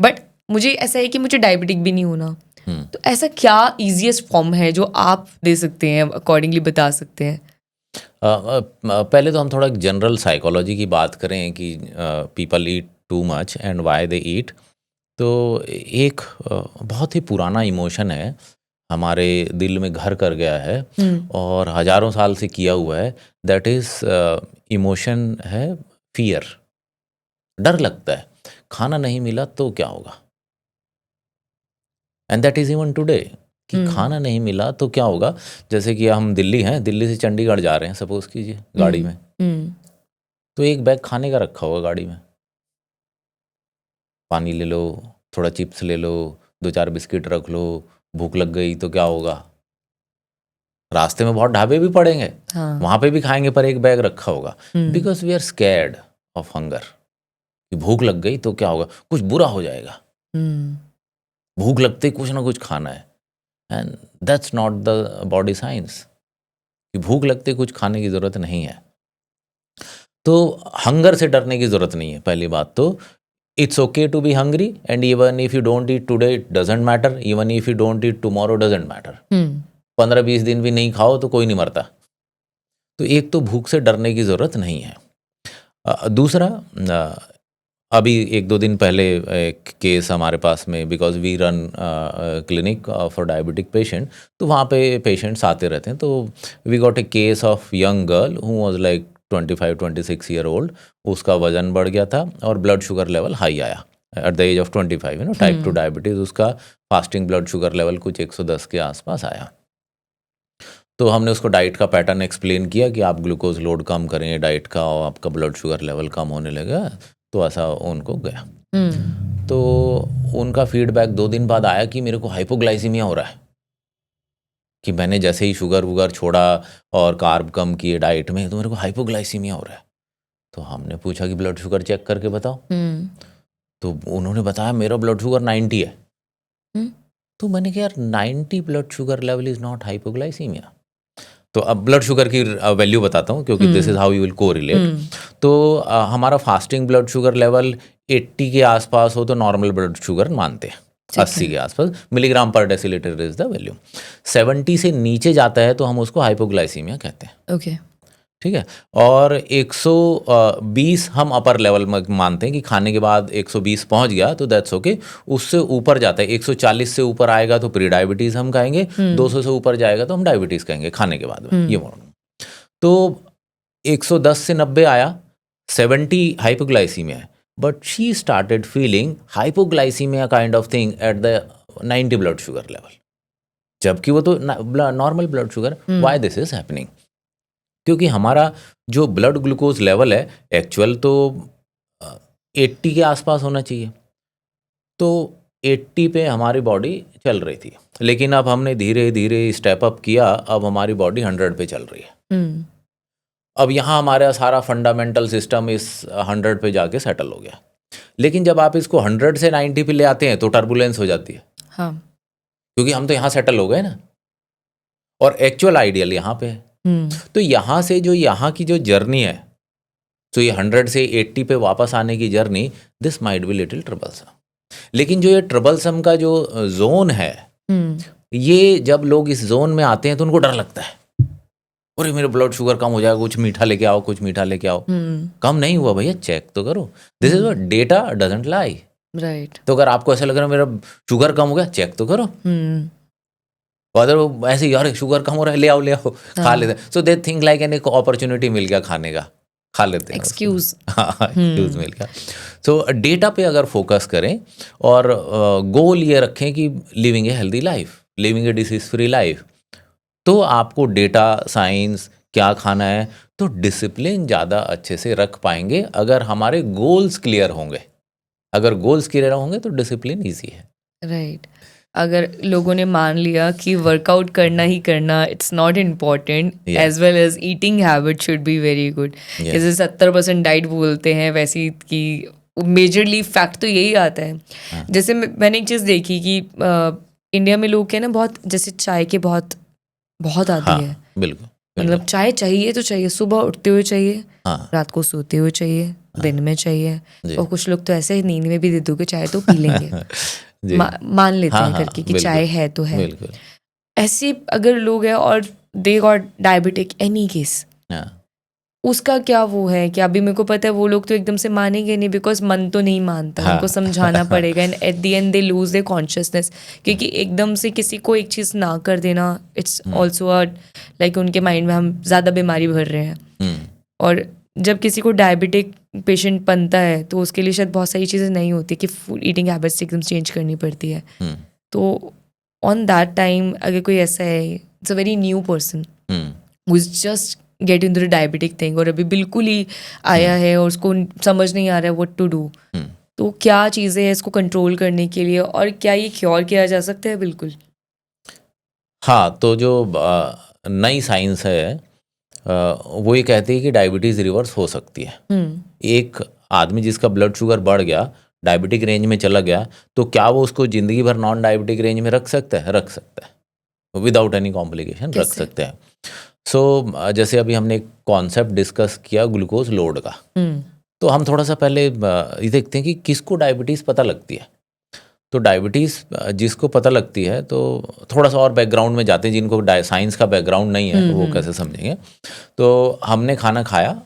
बट मुझे ऐसा है कि मुझे डायबिटिक भी नहीं होना। तो ऐसा क्या ईजीएस्ट फॉर्म है जो आप दे सकते हैं, अकॉर्डिंगली बता सकते हैं? पहले तो हम थोड़ा जनरल साइकोलॉजी की बात करें कि people eat too much and why they eat. तो एक बहुत ही पुराना इमोशन है, हमारे दिल में घर कर गया है और हजारों साल से किया हुआ है। दैट इज इमोशन है फियर। डर लगता है खाना नहीं मिला तो क्या होगा, and that is even today कि खाना नहीं मिला तो क्या होगा। जैसे कि हम दिल्ली हैं, दिल्ली से चंडीगढ़ जा रहे हैं सपोज कीजिए गाड़ी में, तो एक बैग खाने का रखा होगा गाड़ी में, पानी ले लो, थोड़ा चिप्स ले लो, 2-4 बिस्किट रख लो, भूख लग गई तो क्या होगा। रास्ते में बहुत ढाबे भी पड़ेंगे, वहां पे भी खाएंगे, पर एक बैग रखा होगा because we are scared of hunger कि भूख लग गई तो क्या होगा, कुछ बुरा हो जाएगा। भूख लगते ही कुछ ना कुछ खाना है, and that's not the body science कि भूख लगते ही कुछ खाने की ज़रूरत नहीं है। तो हंगर से डरने की ज़रूरत नहीं है। पहली बात तो it's okay to be hungry and even if you don't eat today it doesn't matter, even if you don't eat tomorrow doesn't matter. 15-20 दिन भी नहीं खाओ तो कोई नहीं मरता। तो एक तो भूख से डरने की ज़रूरत नहीं है। दूसरा, अभी 1-2 दिन पहले एक केस हमारे पास में, because we run clinic for diabetic patient, तो वहाँ पे पेशेंट्स आते रहते हैं। तो we got a case of young girl who was like 25-26 year old. उसका वजन बढ़ गया था और ब्लड शुगर लेवल हाई आया at the age of 25, type 2 diabetes. उसका फास्टिंग ब्लड शुगर लेवल कुछ 110 के आसपास आया। तो हमने उसको डाइट का पैटर्न एक्सप्लेन किया कि आप ग्लूकोज लोड कम करें डाइट का और आपका ब्लड शुगर लेवल कम होने लगेगा। तो ऐसा उनको गया। तो उनका फीडबैक 2 दिन बाद आया कि मेरे को हाइपोग्लाइसीमिया हो रहा है, कि मैंने जैसे ही शुगर वुगर छोड़ा और कार्ब कम किए डाइट में तो मेरे को हाइपोग्लाइसीमिया हो रहा है। तो हमने पूछा कि ब्लड शुगर चेक करके बताओ। तो उन्होंने बताया मेरा ब्लड शुगर 90 है। तो मैंने कहा यार 90 blood sugar level is not hypoglycaemia. तो अब ब्लड शुगर की वैल्यू बताता हूँ क्योंकि this is how you will correlate. तो हमारा फास्टिंग ब्लड शुगर लेवल 80 के आसपास हो तो नॉर्मल ब्लड शुगर मानते हैं, 80 के आसपास मिलीग्राम पर डेसीलीटर इज द वैल्यू। 70 से नीचे जाता है तो हम उसको हाइपोग्लाइसीमिया कहते हैं। ओके, ठीक है। और 120 हम अपर लेवल में मानते हैं कि खाने के बाद 120 पहुंच गया तो दैट्स ओके। उससे ऊपर जाता है 140 से ऊपर आएगा तो प्री डायबिटीज़ हम कहेंगे, 200 से ऊपर जाएगा तो हम डायबिटीज़ कहेंगे खाने के बाद में। ये तो 110 से 90 आया, 70 हाइपोग्लाइसीमिया है, but she started feeling hypoglycaemia kind of thing at the 90 blood sugar level, जबकि वो तो normal blood sugar. Why this is happening? क्योंकि हमारा जो ब्लड ग्लूकोज लेवल है एक्चुअल तो 80 के आसपास होना चाहिए। तो 80 पे हमारी बॉडी चल रही थी, लेकिन अब हमने धीरे धीरे स्टेप अप किया, अब हमारी बॉडी 100 पे चल रही है। अब यहाँ हमारा सारा फंडामेंटल सिस्टम इस 100 पे जाके सेटल हो गया। लेकिन जब आप इसको 100 से 90 पे ले आते हैं तो टर्बुलेंस हो जाती है। हाँ। क्योंकि हम तो यहाँ सेटल हो गए ना, और एक्चुअल आइडियल यहाँ पे है। तो यहाँ से जो यहाँ की जो जर्नी है, तो ये 100 से 80 पे वापस आने की journey, this might be little troublesome. लेकिन जो ये ट्रबलसम का जो जोन है, ये जब लोग इस जोन में आते हैं तो उनको डर लगता है, अरे मेरे ब्लड शुगर कम हो जाएगा, कुछ मीठा लेके आओ, कुछ मीठा लेके आओ। कम नहीं हुआ भैया, चेक तो करो। This is what data doesn't lie, right. तो अगर आपको ऐसा लग रहा है मेरा शुगर कम हो गया, चेक तो करो। अदर वो ऐसे यार शुगर कम हो रहा है, ले आओ खा लेते हैं। सो दे थिंक लाइक एन एक अपॉर्चुनिटी मिल गया खाने का, खा लेते हैं, एक्सक्यूज मिल गया। सो डेटा पे अगर फोकस करें और गोल ये रखें कि living a healthy life, living A disease free life, तो आपको डेटा साइंस क्या खाना है तो डिसिप्लिन ज़्यादा अच्छे से रख पाएंगे अगर हमारे गोल्स क्लियर होंगे। अगर गोल्स क्लियर होंगे तो डिसिप्लिन ईजी है, राइट। अगर लोगों ने मान लिया कि वर्कआउट करना ही करना, it's not important, as well as eating habit should be very good. जैसे 70% डाइट बोलते हैं, वैसी कि मेजरली फैक्ट तो यही आता है। जैसे मैंने एक चीज़ देखी कि इंडिया में लोग के ना बहुत, जैसे चाय के बहुत आदी है। बिल्कुल, मतलब चाय चाहिए तो चाहिए, सुबह उठते हुए चाहिए, रात को सोते हुए चाहिए, दिन में चाहिए, और कुछ लोग तो ऐसे नींद में भी दे दोगे चाय तो पी लेंगे। मान लेते हैं करके कि चाय है तो है। ऐसे अगर लोग हैं और they got diabetic any case, उसका क्या वो है कि अभी मेरे को पता है वो लोग तो एकदम से मानेंगे नहीं, बिकॉज मन तो नहीं मानता, हाँ। उनको समझाना पड़ेगा and eight the end they lose their consciousness, क्योंकि एकदम से किसी को एक चीज़ ना कर देना, इट्स ऑल्सो अ लाइक उनके माइंड में हम ज़्यादा बीमारी भर रहे हैं। और जब किसी को डायबिटिक पेशेंट बनता है तो उसके लिए शायद बहुत सारी चीज़ें नहीं होती कि फूड ईटिंग हैबिट्स एकदम चेंज करनी पड़ती है। तो ऑन दैट टाइम अगर कोई ऐसा है, it's a very new person who is just get in the diabetic thing और अभी बिल्कुल ही आया है और उसको समझ नहीं आ रहा है व्हाट टू डू, तो क्या चीज़ें हैं इसको कंट्रोल करने के लिए और क्या ये क्योर किया जा सकता है? बिल्कुल। हाँ, तो जो नई साइंस है वो ये कहती है कि डायबिटीज़ रिवर्स हो सकती है। एक आदमी जिसका ब्लड शुगर बढ़ गया, डायबिटिक रेंज में चला गया, तो क्या वो उसको ज़िंदगी भर नॉन डायबिटिक रेंज में रख सकता है? रख सकता है, विदाउट एनी कॉम्प्लिकेशन रख सकते हैं। सो जैसे अभी हमने एक कॉन्सेप्ट डिस्कस किया ग्लूकोज लोड का, तो हम थोड़ा सा पहले ये देखते हैं कि किसको डायबिटीज़ पता लगती है। तो डायबिटीज़ जिसको पता लगती है, तो थोड़ा सा और बैकग्राउंड में जाते हैं, जिनको साइंस का बैकग्राउंड नहीं है वो कैसे समझेंगे। तो हमने खाना खाया,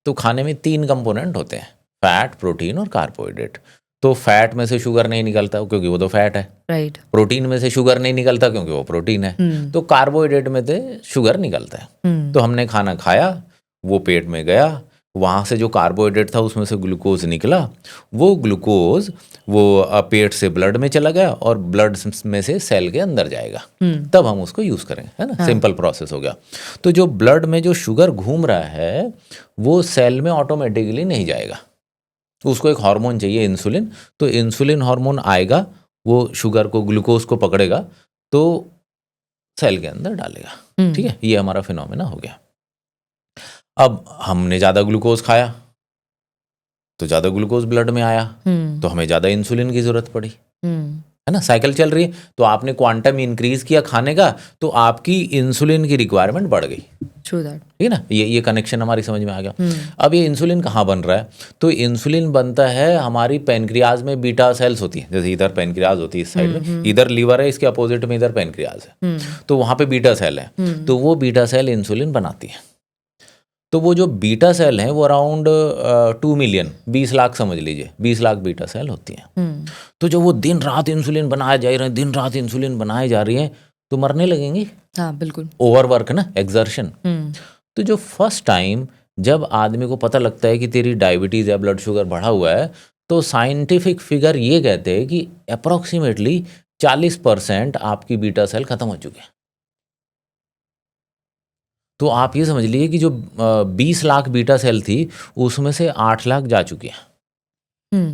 तो खाने में 3 कंपोनेंट होते हैं, फैट, प्रोटीन और कार्बोहाइड्रेट। तो फैट में से शुगर नहीं निकलता क्योंकि वो तो फैट है, राइट। प्रोटीन में से शुगर नहीं निकलता क्योंकि वो प्रोटीन है, तो कार्बोहाइड्रेट में से शुगर निकलता है। तो हमने खाना खाया, वो पेट में गया, वहाँ से जो कार्बोहाइड्रेट था उसमें से ग्लूकोज निकला, वो ग्लूकोज वो पेट से ब्लड में चला गया और ब्लड में से सेल के अंदर जाएगा, तब हम उसको यूज़ करेंगे, है ना। सिंपल प्रोसेस हो गया। तो जो ब्लड में जो शुगर घूम रहा है वो सेल में ऑटोमेटिकली नहीं जाएगा, उसको एक हार्मोन चाहिए, इंसुलिन। तो इंसुलिन हार्मोन आएगा, वो शुगर को, ग्लूकोज को पकड़ेगा, तो सेल के अंदर डालेगा। ठीक है, ये हमारा फिनोमेना हो गया। अब हमने ज़्यादा ग्लूकोज खाया तो ज़्यादा ग्लूकोज ब्लड में आया, तो हमें ज़्यादा इंसुलिन की ज़रूरत पड़ी, है ना। साइकिल चल रही है, तो आपने क्वांटम इंक्रीज किया खाने का, तो आपकी इंसुलिन की रिक्वायरमेंट बढ़ गई। True that. ठीक है ना, ये कनेक्शन हमारी समझ में आ गया। अब ये इंसुलिन कहाँ बन रहा है? तो इंसुलिन बनता है हमारी पेनक्रियाज में, बीटा सेल्स होती है, जैसे इधर पेनक्रियाज होती है इस साइड में, इधर लीवर है, इसके अपोजिट में इधर पेनक्रियाज है, तो वहाँ पे बीटा सेल है, तो वो बीटा सेल इंसुलिन बनाती है। तो वो जो बीटा सेल हैं वो अराउंड 2 मिलियन, 20 लाख समझ लीजिए, 20 लाख बीटा सेल होती हैं। तो जब वो दिन रात इंसुलिन बनाए जा रहे हैं, दिन रात इंसुलिन बनाए जा रही हैं, तो मरने लगेंगी। हाँ बिल्कुल, ओवरवर्क ना, एक्सर्शन। तो जो फर्स्ट टाइम जब आदमी को पता लगता है कि तेरी डायबिटीज़ या ब्लड शुगर बढ़ा हुआ है, तो साइंटिफिक फिगर ये कहते हैं कि अप्रॉक्सीमेटली 40% आपकी बीटा सेल खत्म हो चुके हैं। तो आप ये समझ लीजिए कि जो 20 लाख बीटा सेल थी उसमें से 8 लाख जा चुकी हैं।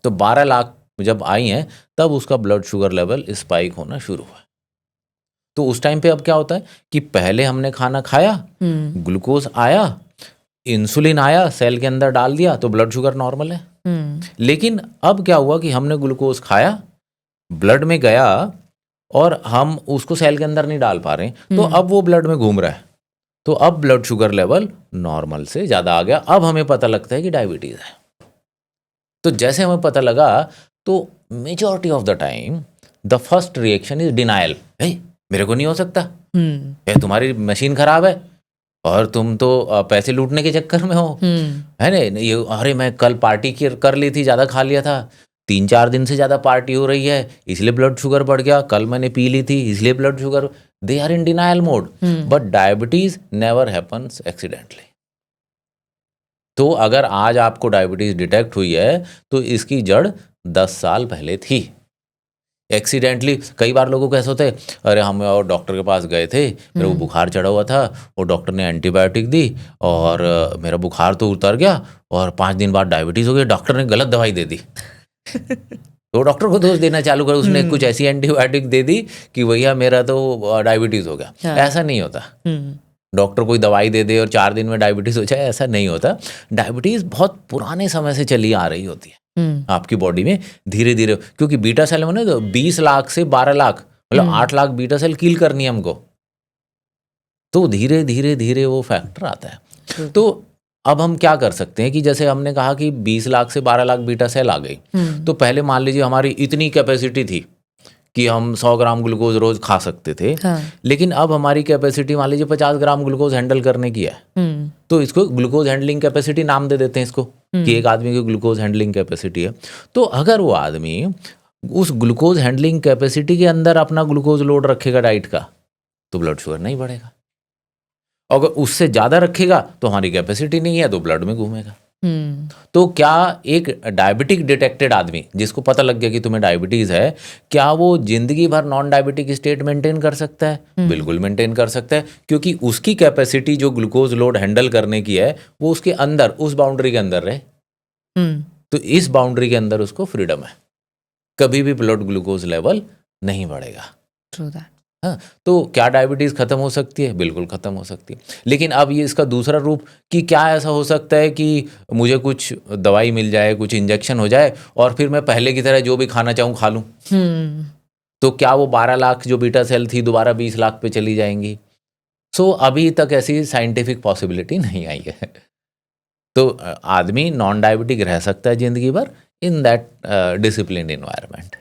तो 12 लाख जब आई हैं तब उसका ब्लड शुगर लेवल स्पाइक होना शुरू हुआ। तो उस टाइम पे अब क्या होता है कि पहले हमने खाना खाया, ग्लूकोज आया, इंसुलिन आया, सेल के अंदर डाल दिया, तो ब्लड शुगर नॉर्मल है। लेकिन अब क्या हुआ कि हमने ग्लूकोज खाया, ब्लड में गया और हम उसको सेल के अंदर नहीं डाल पा रहे, तो अब वो ब्लड में घूम रहा है, तो अब ब्लड शुगर लेवल नॉर्मल से ज़्यादा आ गया। अब हमें पता लगता है कि डायबिटीज़ है। तो जैसे हमें पता लगा, तो majority of the time the first reaction is denial. मेरे को नहीं हो सकता, तुम्हारी मशीन खराब है और तुम तो पैसे लूटने के चक्कर में हो, है ना। ये अरे मैं कल पार्टी कर ली थी, ज़्यादा खा लिया था, 3-4 दिन से ज़्यादा पार्टी हो रही है इसलिए ब्लड शुगर बढ़ गया, कल मैंने पी ली थी इसलिए blood sugar. They are in denial mode, but diabetes never happens accidentally. तो अगर आज आपको डायबिटीज डिटेक्ट हुई है तो इसकी जड़ 10 साल पहले थी। एक्सीडेंटली कई बार लोगों को ऐसा होता है, अरे हम और डॉक्टर के पास गए थे, मेरे को बुखार चढ़ा हुआ था और डॉक्टर ने एंटीबायोटिक दी और मेरा बुखार तो उतर गया और 5 दिन बाद डायबिटीज़ हो गई, डॉक्टर ने गलत दवाई दे दी। तो डॉक्टर को दोष देना चालू कर, उसने कुछ ऐसी एंटीबायोटिक दे दी कि भैया मेरा तो डायबिटीज़ हो गया। ऐसा नहीं होता। डॉक्टर कोई दवाई दे दे और 4 दिन में डायबिटीज़ हो जाए, ऐसा नहीं होता। डायबिटीज़ बहुत पुराने समय से चली आ रही होती है आपकी बॉडी में, धीरे धीरे, क्योंकि बीटा सेल में तो 20 लाख से 12 लाख, मतलब 8 लाख बीटा सेल किल करनी है हमको, तो धीरे धीरे धीरे वो फैक्टर आता है। तो अब हम क्या कर सकते हैं कि जैसे हमने कहा कि 20 लाख से 12 लाख बीटा सेल आ गई, तो पहले मान लीजिए हमारी इतनी कैपेसिटी थी कि हम 100 ग्राम ग्लूकोज रोज खा सकते थे, हाँ। लेकिन अब हमारी कैपेसिटी मान लीजिए 50 ग्राम ग्लूकोज हैंडल करने की है, तो इसको ग्लूकोज हैंडलिंग कैपेसिटी नाम दे देते हैं इसको, कि एक आदमी की ग्लूकोज हैंडलिंग कैपेसिटी है। तो अगर वो आदमी उस ग्लूकोज हैंडलिंग कैपेसिटी के अंदर अपना ग्लूकोज लोड रखेगा डाइट का, तो ब्लड शुगर नहीं बढ़ेगा। अगर उससे ज़्यादा रखेगा तो हमारी कैपेसिटी नहीं है, तो ब्लड में घूमेगा। तो क्या एक डायबिटिक डिटेक्टेड आदमी जिसको पता लग गया कि तुम्हें डायबिटीज है, क्या वो जिंदगी भर नॉन डायबिटिक स्टेट मेंटेन कर सकता है? बिल्कुल मेंटेन कर सकता है, क्योंकि उसकी कैपेसिटी जो ग्लूकोज लोड हैंडल करने की है वो उसके अंदर, उस बाउंड्री के अंदर रहे। तो इस बाउंड्री के अंदर उसको फ्रीडम है, कभी भी ब्लड ग्लूकोज लेवल नहीं बढ़ेगा। True that. हाँ, तो क्या डायबिटीज़ ख़त्म हो सकती है? बिल्कुल ख़त्म हो सकती है। लेकिन अब ये इसका दूसरा रूप कि क्या ऐसा हो सकता है कि मुझे कुछ दवाई मिल जाए, कुछ इंजेक्शन हो जाए और फिर मैं पहले की तरह जो भी खाना चाहूँ खा लूँ? तो क्या वो 12 लाख जो बीटा सेल थी दोबारा 20 लाख पे चली जाएंगी? सो अभी तक ऐसी साइंटिफिक पॉसिबिलिटी नहीं आई है। तो आदमी नॉन डायबिटिक रह सकता है ज़िंदगी भर in that disciplined environment.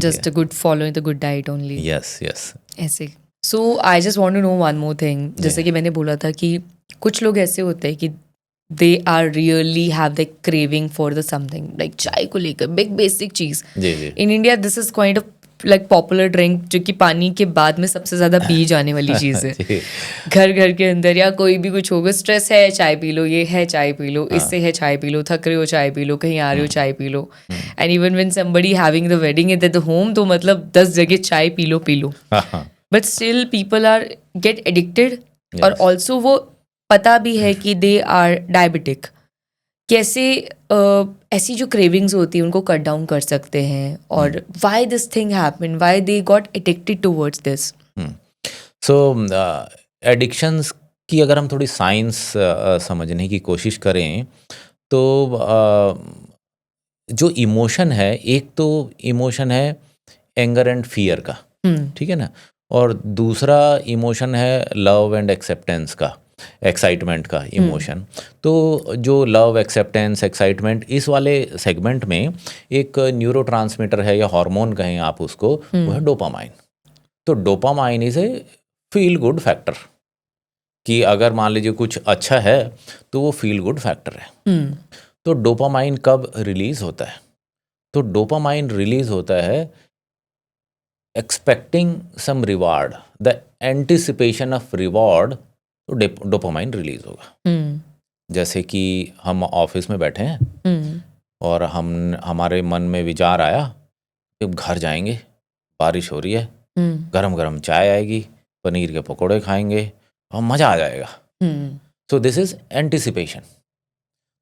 Just a good following the good diet only. Yes, yes. ऐसे. So I just want to know one more thing. जैसे कि मैंने बोला था कि कुछ लोग ऐसे होते हैं कि they are really have the craving for the something like चाय को लेकर big basic cheese. Ji ji. In India this is quite a like popular drink जो कि पानी के बाद में सबसे ज़्यादा पी जाने वाली चीज़ है. घर घर के अंदर या कोई भी कुछ होगा, स्ट्रेस है चाय पी लो, ये है चाय पी लो, इससे है चाय पी लो, थक रहे हो चाय पी लो, कहीं आ रहे हो चाय पी लो. And even when somebody having the wedding at the home, तो मतलब 10 जगह चाय पी लो. But still people are get addicted. और ऑल्सो वो पता भी है कि दे आर डायबिटिक. कैसे ऐसी जो क्रेविंग्स होती है उनको कट डाउन कर सकते हैं, और why this thing happen, why they got addicted towards this? So addictions की अगर हम थोड़ी साइंस समझने की कोशिश करें तो जो इमोशन है, एक तो इमोशन है एंगर एंड फियर का, ठीक है ना, और दूसरा इमोशन है लव एंड एक्सेप्टेंस का, एक्साइटमेंट का इमोशन. तो जो लव, एक्सेप्टेंस, एक्साइटमेंट, इस वाले सेगमेंट में एक न्यूरोट्रांसमीटर है या हार्मोन कहें आप उसको, वो है डोपामाइन. तो dopamine is a feel good factor, कि अगर मान लीजिए कुछ अच्छा है तो वो फील गुड फैक्टर है. तो डोपामाइन कब रिलीज होता है? तो डोपामाइन रिलीज होता है expecting some reward, the anticipation of reward, तो डोपामाइन रिलीज होगा. जैसे कि हम ऑफिस में बैठे हैं और हमारे मन में विचार आया कि घर जाएंगे, बारिश हो रही है, गरम गरम चाय आएगी, पनीर के पकोड़े खाएंगे और मज़ा आ जाएगा. So this is anticipation.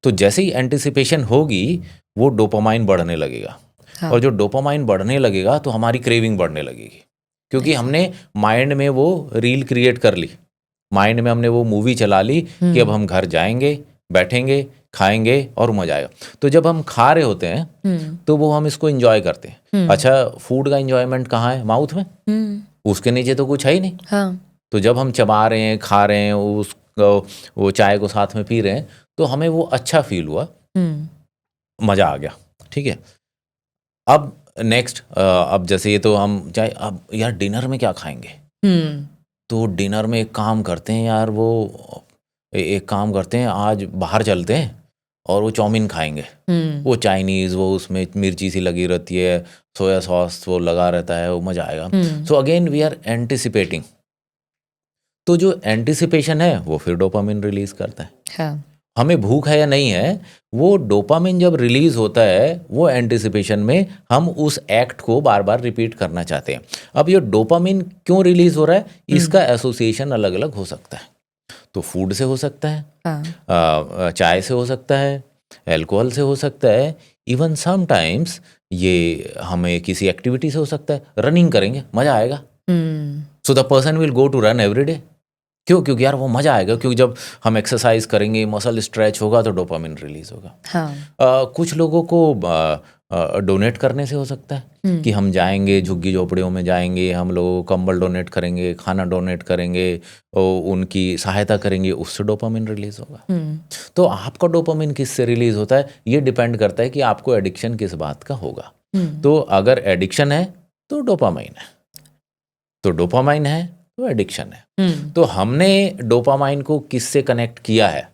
तो जैसे ही एंटिसिपेशन होगी वो डोपामाइन बढ़ने लगेगा. हाँ. और जो डोपामाइन बढ़ने लगेगा तो हमारी क्रेविंग बढ़ने लगेगी, क्योंकि हमने माइंड में वो रील क्रिएट कर ली, माइंड में हमने वो मूवी चला ली कि अब हम घर जाएंगे, बैठेंगे, खाएंगे और मजा आएगा. तो जब हम खा रहे होते हैं तो वो हम इसको एंजॉय करते हैं. अच्छा, फूड का एंजॉयमेंट कहाँ है? माउथ में. उसके नीचे तो कुछ है ही नहीं. हाँ. तो जब हम चबा रहे हैं, खा रहे हैं, वो चाय को साथ में पी रहे हैं, तो हमें वो अच्छा फील हुआ, मजा आ गया. ठीक है. अब नेक्स्ट, अब जैसे ये तो हम चाहे, अब यार डिनर में क्या खाएंगे, तो डिनर में एक काम करते हैं यार, वो एक काम करते हैं, आज बाहर चलते हैं और वो चाउमीन खाएंगे. वो चाइनीज़, वो उसमें मिर्ची सी लगी रहती है, सोया सॉस वो लगा रहता है, वो मज़ा आएगा. So again we are anticipating. तो जो एंटिसिपेशन है वो फिर डोपामिन रिलीज करता है. हाँ. हमें भूख है या नहीं है, वो डोपामिन जब रिलीज होता है वो एंटिसिपेशन में हम उस एक्ट को बार बार रिपीट करना चाहते हैं. अब ये डोपामिन क्यों रिलीज हो रहा है, इसका एसोसिएशन अलग अलग हो सकता है. तो फूड से हो सकता है, चाय से हो सकता है, एल्कोहल से हो सकता है, इवन समटाइम्स ये हमें किसी एक्टिविटी से हो सकता है. रनिंग करेंगे, मजा आएगा, so the person will go to run every day. क्यों? क्योंकि यार वो मज़ा आएगा, क्योंकि जब हम एक्सरसाइज करेंगे, मसल स्ट्रेच होगा तो डोपामिन रिलीज होगा. हाँ. कुछ लोगों को डोनेट करने से हो सकता है कि हम जाएंगे, झुग्गी झोपड़ियों में जाएंगे, हम लोगों को कंबल डोनेट करेंगे, खाना डोनेट करेंगे, उनकी सहायता करेंगे, उससे डोपामिन रिलीज होगा. तो आपका डोपामिन किससे रिलीज होता है, ये डिपेंड करता है कि आपको एडिक्शन किस बात का होगा. तो अगर एडिक्शन है तो डोपामाइन है, तो डोपामाइन है तो एडिक्शन है। हम्म तो हमने डोपामाइन को किससे कनेक्ट किया है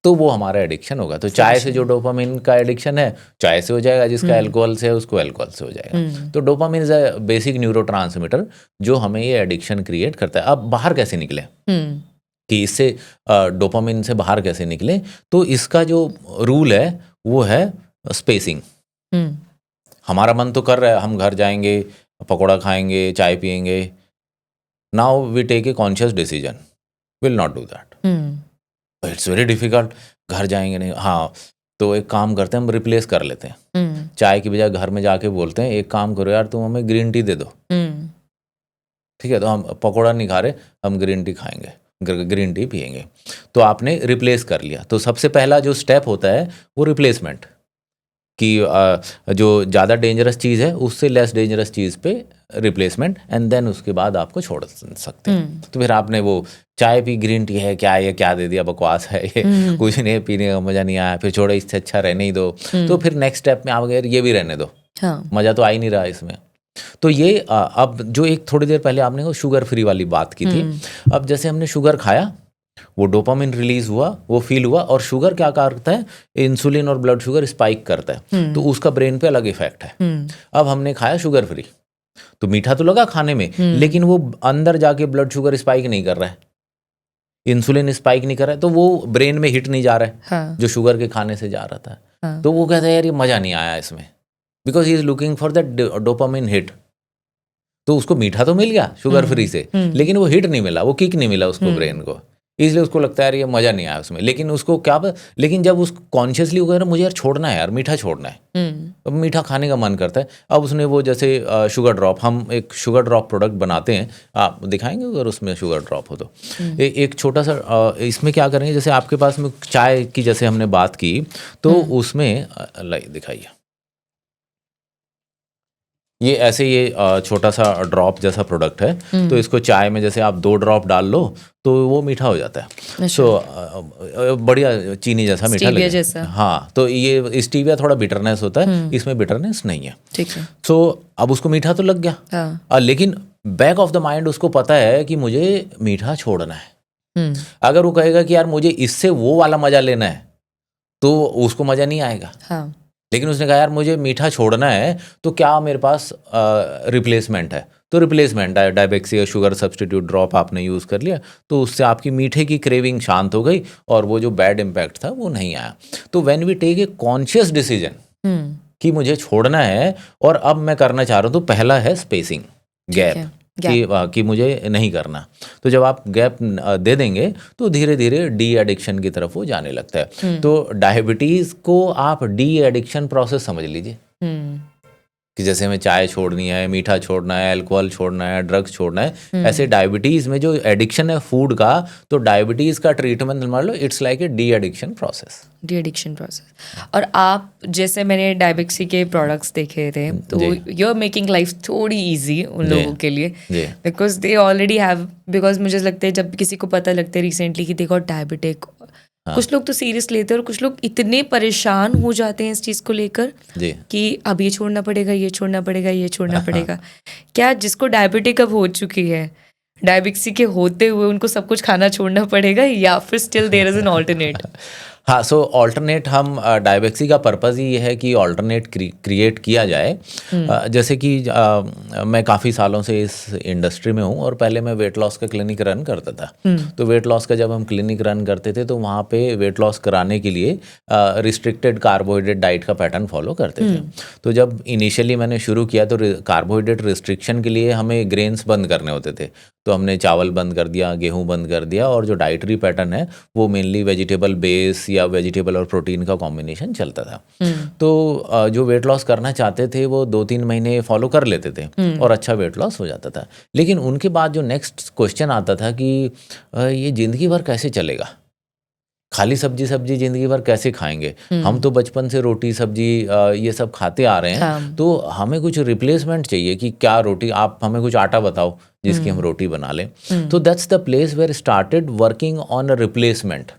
तो वो हमारा एडिक्शन होगा। तो चाय से जो डोपामिन का एडिक्शन है चाय से हो जाएगा, जिसका अल्कोहल से है उसको अल्कोहल से हो जाएगा। तो dopamine is a basic neurotransmitter जो हमें ये एडिक्शन क्रिएट करता है। अब बाहर कैसे निकले कि इससे डोपामिन से बाहर कैसे निकले, तो इसका जो रूल है वो है स्पेसिंग। हमारा मन तो कर रहा है हम घर जाएंगे, पकौड़ा खाएंगे, चाय पिएंगे, now we take a conscious decision, will not do that, it's very difficult. घर जाएंगे नहीं, हाँ तो एक काम करते हैं हम रिप्लेस कर लेते हैं। चाय की बजाय घर में जाके बोलते हैं एक काम करो यार तुम हमें ग्रीन टी दे दो, ठीक है, तो हम पकौड़ा नहीं खा रहे, हम ग्रीन टी खाएंगे, ग्रीन टी पिएंगे। तो आपने रिप्लेस कर लिया। तो सबसे पहला जो स्टेप होता है वो रिप्लेसमेंट, कि जो ज़्यादा डेंजरस चीज़ है उससे लेस डेंजरस चीज़ पे रिप्लेसमेंट, एंड देन उसके बाद आपको छोड़ सकते हैं। तो फिर आपने वो चाय पी, ग्रीन टी है क्या, ये क्या दे दिया, बकवास है ये, कुछ नहीं, पीने का मज़ा नहीं आया, फिर छोड़ो इससे अच्छा रहने ही दो। तो फिर नेक्स्ट स्टेप में आप ये भी रहने दो, मज़ा तो आ ही नहीं रहा इसमें। तो ये अब जो एक थोड़ी देर पहले आपने वो शुगर फ्री वाली बात की थी, अब जैसे हमने शुगर खाया, वो डोपामिन रिलीज हुआ, वो फील हुआ, और शुगर क्या करता है, इंसुलिन और ब्लड शुगर स्पाइक करता है, तो उसका ब्रेन पे अलग इफेक्ट है। अब हमने खाया शुगर फ्री, तो मीठा तो लगा खाने में, लेकिन वो अंदर जाके ब्लड शुगर स्पाइक नहीं कर रहा है, इंसुलिन स्पाइक नहीं कर रहा है, तो वो ब्रेन में हिट नहीं जा रहा है जो शुगर के खाने से जा रहा था। तो वो कहता है यार ये मजा नहीं आया इसमें, because he is looking for that dopamine hit. तो उसको मीठा तो मिल गया शुगर फ्री से, लेकिन वो हिट नहीं मिला, वो किक नहीं मिला उसको ब्रेन को, इसलिए उसको लगता है यार ये मज़ा नहीं आया उसमें। लेकिन उसको क्या, लेकिन जब उसको कॉन्शियसली वो कह रहा मुझे यार छोड़ना है, यार मीठा छोड़ना है, अब मीठा खाने का मन करता है, अब उसने वो जैसे शुगर ड्रॉप, हम एक शुगर ड्रॉप प्रोडक्ट बनाते हैं, आप दिखाएंगे अगर उसमें शुगर ड्रॉप हो तो। एक छोटा सा इसमें क्या करेंगे, जैसे आपके पास में चाय की जैसे हमने बात की, तो उसमें दिखाइए, ये ऐसे ये छोटा सा ड्रॉप जैसा प्रोडक्ट है, तो इसको चाय में जैसे आप 2 ड्रॉप डाल लो तो वो मीठा हो जाता है। सो बढ़िया चीनी जैसा मीठा लगेगा। हाँ, तो ये स्टीविया थोड़ा बिटरनेस होता है, इसमें बिटरनेस नहीं है, ठीक है। सो अब उसको मीठा तो लग गया, लेकिन बैक ऑफ द माइंड उसको पता है कि मुझे मीठा छोड़ना है। अगर वो कहेगा कि यार मुझे इससे वो वाला मजा लेना है, तो उसको मजा नहीं आएगा। लेकिन उसने कहा यार मुझे मीठा छोड़ना है, तो क्या मेरे पास रिप्लेसमेंट है, तो रिप्लेसमेंट है डायबेक्सी या शुगर सब्स्टिट्यूट ड्रॉप आपने यूज़ कर लिया, तो उससे आपकी मीठे की क्रेविंग शांत हो गई और वो जो बैड इम्पैक्ट था वो नहीं आया। तो when we take a conscious decision कि मुझे छोड़ना है और अब मैं करना चाह रहा हूँ, तो पहला है स्पेसिंग, गैप, कि मुझे नहीं करना। तो जब आप गैप दे देंगे तो धीरे धीरे डी एडिक्शन की तरफ वो जाने लगता है। तो डायबिटीज़ को आप डी एडिक्शन प्रोसेस समझ लीजिए, कि जैसे हमें चाय छोड़नी है, मीठा छोड़ना है, अल्कोहल छोड़ना है, ड्रग्स छोड़ना है, ऐसे डायबिटीज़ में जो एडिक्शन है फूड का, तो डायबिटीज़ का ट्रीटमेंट मान लो it's like a de addiction process. और आप जैसे मैंने डायबेक्सी के प्रोडक्ट्स देखे थे, तो यू आर मेकिंग लाइफ थोड़ी इजी उन लोगों के लिए, because they already have, because मुझे लगता है जब किसी को पता लगता है रिसेंटली कि देखो डायबिटिक, कुछ लोग तो सीरियस लेते हैं और कुछ लोग इतने परेशान हो जाते हैं इस चीज़ को लेकर कि अब ये छोड़ना पड़ेगा, ये छोड़ना पड़ेगा, ये छोड़ना पड़ेगा। क्या जिसको डायबिटिक अब हो चुकी है, डायबिक्सी के होते हुए उनको सब कुछ खाना छोड़ना पड़ेगा, या फिर still there is an alternate? हाँ, सो ऑल्टरनेट, हम डायबेक्सी का पर्पज़ ही ये है कि ऑल्टरनेट क्रिएट किया जाए। जैसे कि मैं काफ़ी सालों से इस इंडस्ट्री में हूँ और पहले मैं वेट लॉस का क्लिनिक रन करता था। तो वेट लॉस का जब हम क्लिनिक रन करते थे तो वहाँ पे वेट लॉस कराने के लिए रिस्ट्रिक्टेड कार्बोहाइड्रेट डाइट का पैटर्न फॉलो करते थे। तो जब इनिशियली मैंने शुरू किया तो कार्बोहाइड्रेट रिस्ट्रिक्शन के लिए हमें ग्रेन्स बंद करने होते थे, तो हमने चावल बंद कर दिया, गेहूँ बंद कर दिया, और जो डाइटरी पैटर्न है वो मेनली वेजिटेबल बेस या वेजिटेबल और प्रोटीन का कॉम्बिनेशन चलता था। तो जो वेट लॉस करना चाहते थे वो 2-3 महीने फॉलो कर लेते थे और अच्छा वेट लॉस हो जाता था। लेकिन उनके बाद जो नेक्स्ट क्वेश्चन आता था कि ये ज़िंदगी भर कैसे चलेगा, खाली सब्जी ज़िंदगी भर कैसे खाएंगे, हम तो बचपन से रोटी सब्जी ये सब खाते आ रहे हैं, तो हमें कुछ रिप्लेसमेंट चाहिए कि क्या रोटी, आप हमें कुछ आटा बताओ जिसकी हम रोटी बना लें। तो that's the place where started working on a replacement,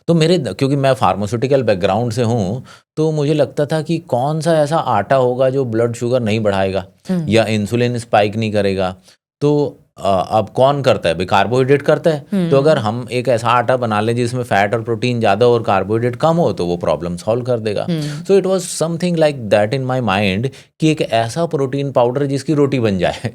तो मेरे क्योंकि मैं फार्मास्यूटिकल बैकग्राउंड से हूँ, तो मुझे लगता था कि कौन सा ऐसा आटा होगा जो ब्लड शुगर नहीं बढ़ाएगा या इंसुलिन स्पाइक नहीं करेगा। तो अब कौन करता है भाई? कार्बोहाइड्रेट करता है। तो अगर हम एक ऐसा आटा बना लें जिसमें फैट और प्रोटीन ज़्यादा और कार्बोहाइड्रेट कम हो, तो वो प्रॉब्लम सॉल्व कर देगा। So it was something like that in my mind कि एक ऐसा प्रोटीन पाउडर जिसकी रोटी बन जाए।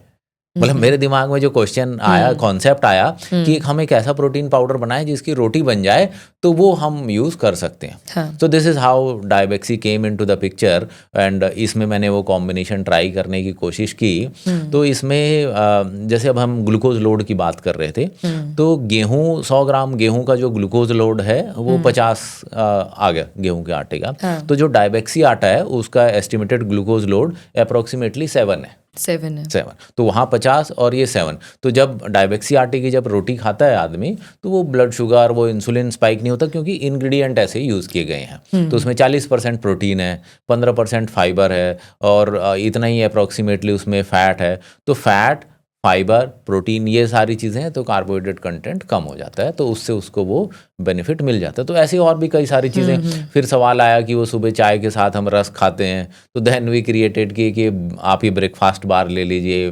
मतलब मेरे दिमाग में जो क्वेश्चन आया, कॉन्सेप्ट आया कि हम एक ऐसा प्रोटीन पाउडर बनाएं जिसकी रोटी बन जाए, तो वो हम यूज़ कर सकते हैं। तो this is how Diabexy came into the picture. And इसमें मैंने वो कॉम्बिनेशन ट्राई करने की कोशिश की। तो इसमें जैसे अब हम ग्लूकोज लोड की बात कर रहे थे, तो गेहूँ 100 ग्राम गेहूँ का जो ग्लूकोज लोड है वो 50 आ गया गेहूँ के आटे का। तो जो डायबेक्सी आटा है उसका एस्टिमेटेड ग्लूकोज लोड अप्रोक्सीमेटली 7 है। 7 तो वहाँ 50 और ये 7। तो जब डायबेक्सी आटे की जब रोटी खाता है आदमी, तो वो ब्लड शुगर, वो इंसुलिन स्पाइक नहीं होता, क्योंकि इंग्रेडिएंट ऐसे यूज़ किए गए हैं। तो उसमें 40% प्रोटीन है, 15% फाइबर है और इतना ही अप्रोक्सीमेटली उसमें फ़ैट है। तो फैट, फाइबर, प्रोटीन, ये सारी चीज़ें हैं, तो कार्बोहाइड्रेट कंटेंट कम हो जाता है, तो उससे उसको वो बेनिफिट मिल जाता है। तो ऐसी और भी कई सारी चीज़ें। फिर सवाल आया कि वो सुबह चाय के साथ हम रस खाते हैं, तो देन वी क्रिएटेड कि आप ये ब्रेकफास्ट बार ले लीजिए।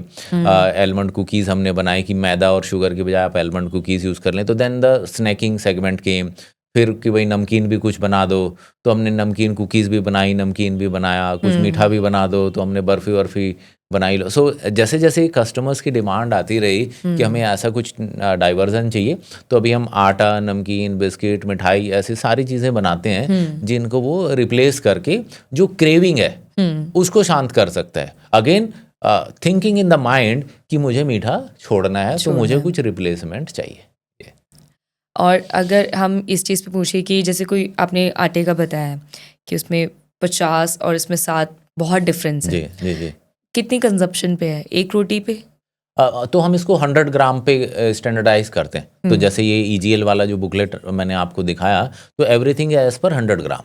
एलमंड कुकीज़ हमने बनाई कि मैदा और शुगर की बजाय आप एलमंड कुकीज़ यूज़ कर लें। तो देन द स्नैकिंग सेगमेंट केम। फिर कि भाई नमकीन भी कुछ बना दो, तो हमने नमकीन कुकीज़ भी बनाई, नमकीन भी बनाया। कुछ मीठा भी बना दो, तो हमने बर्फ़ी वर्फ़ी बनाई लो। सो जैसे जैसे कस्टमर्स की डिमांड आती रही कि हमें ऐसा कुछ डाइवर्जन चाहिए, तो अभी हम आटा, नमकीन, बिस्किट, मिठाई, ऐसी सारी चीज़ें बनाते हैं जिनको वो रिप्लेस करके जो क्रेविंग है उसको शांत कर सकता है। Again thinking in the mind कि मुझे मीठा छोड़ना है, तो मुझे कुछ रिप्लेसमेंट चाहिए। और अगर हम इस चीज़ पे पूछे कि जैसे कोई आपने आटे का बताया कि उसमें 50 और इसमें 7 बहुत डिफरेंस है। जी जी जी। कितनी कंजप्शन पे है एक रोटी पे? तो हम इसको 100 ग्राम पे स्टैंडर्डाइज करते हैं। तो जैसे ये EGL वाला जो बुकलेट मैंने आपको दिखाया, तो एवरीथिंग एज पर 100 ग्राम।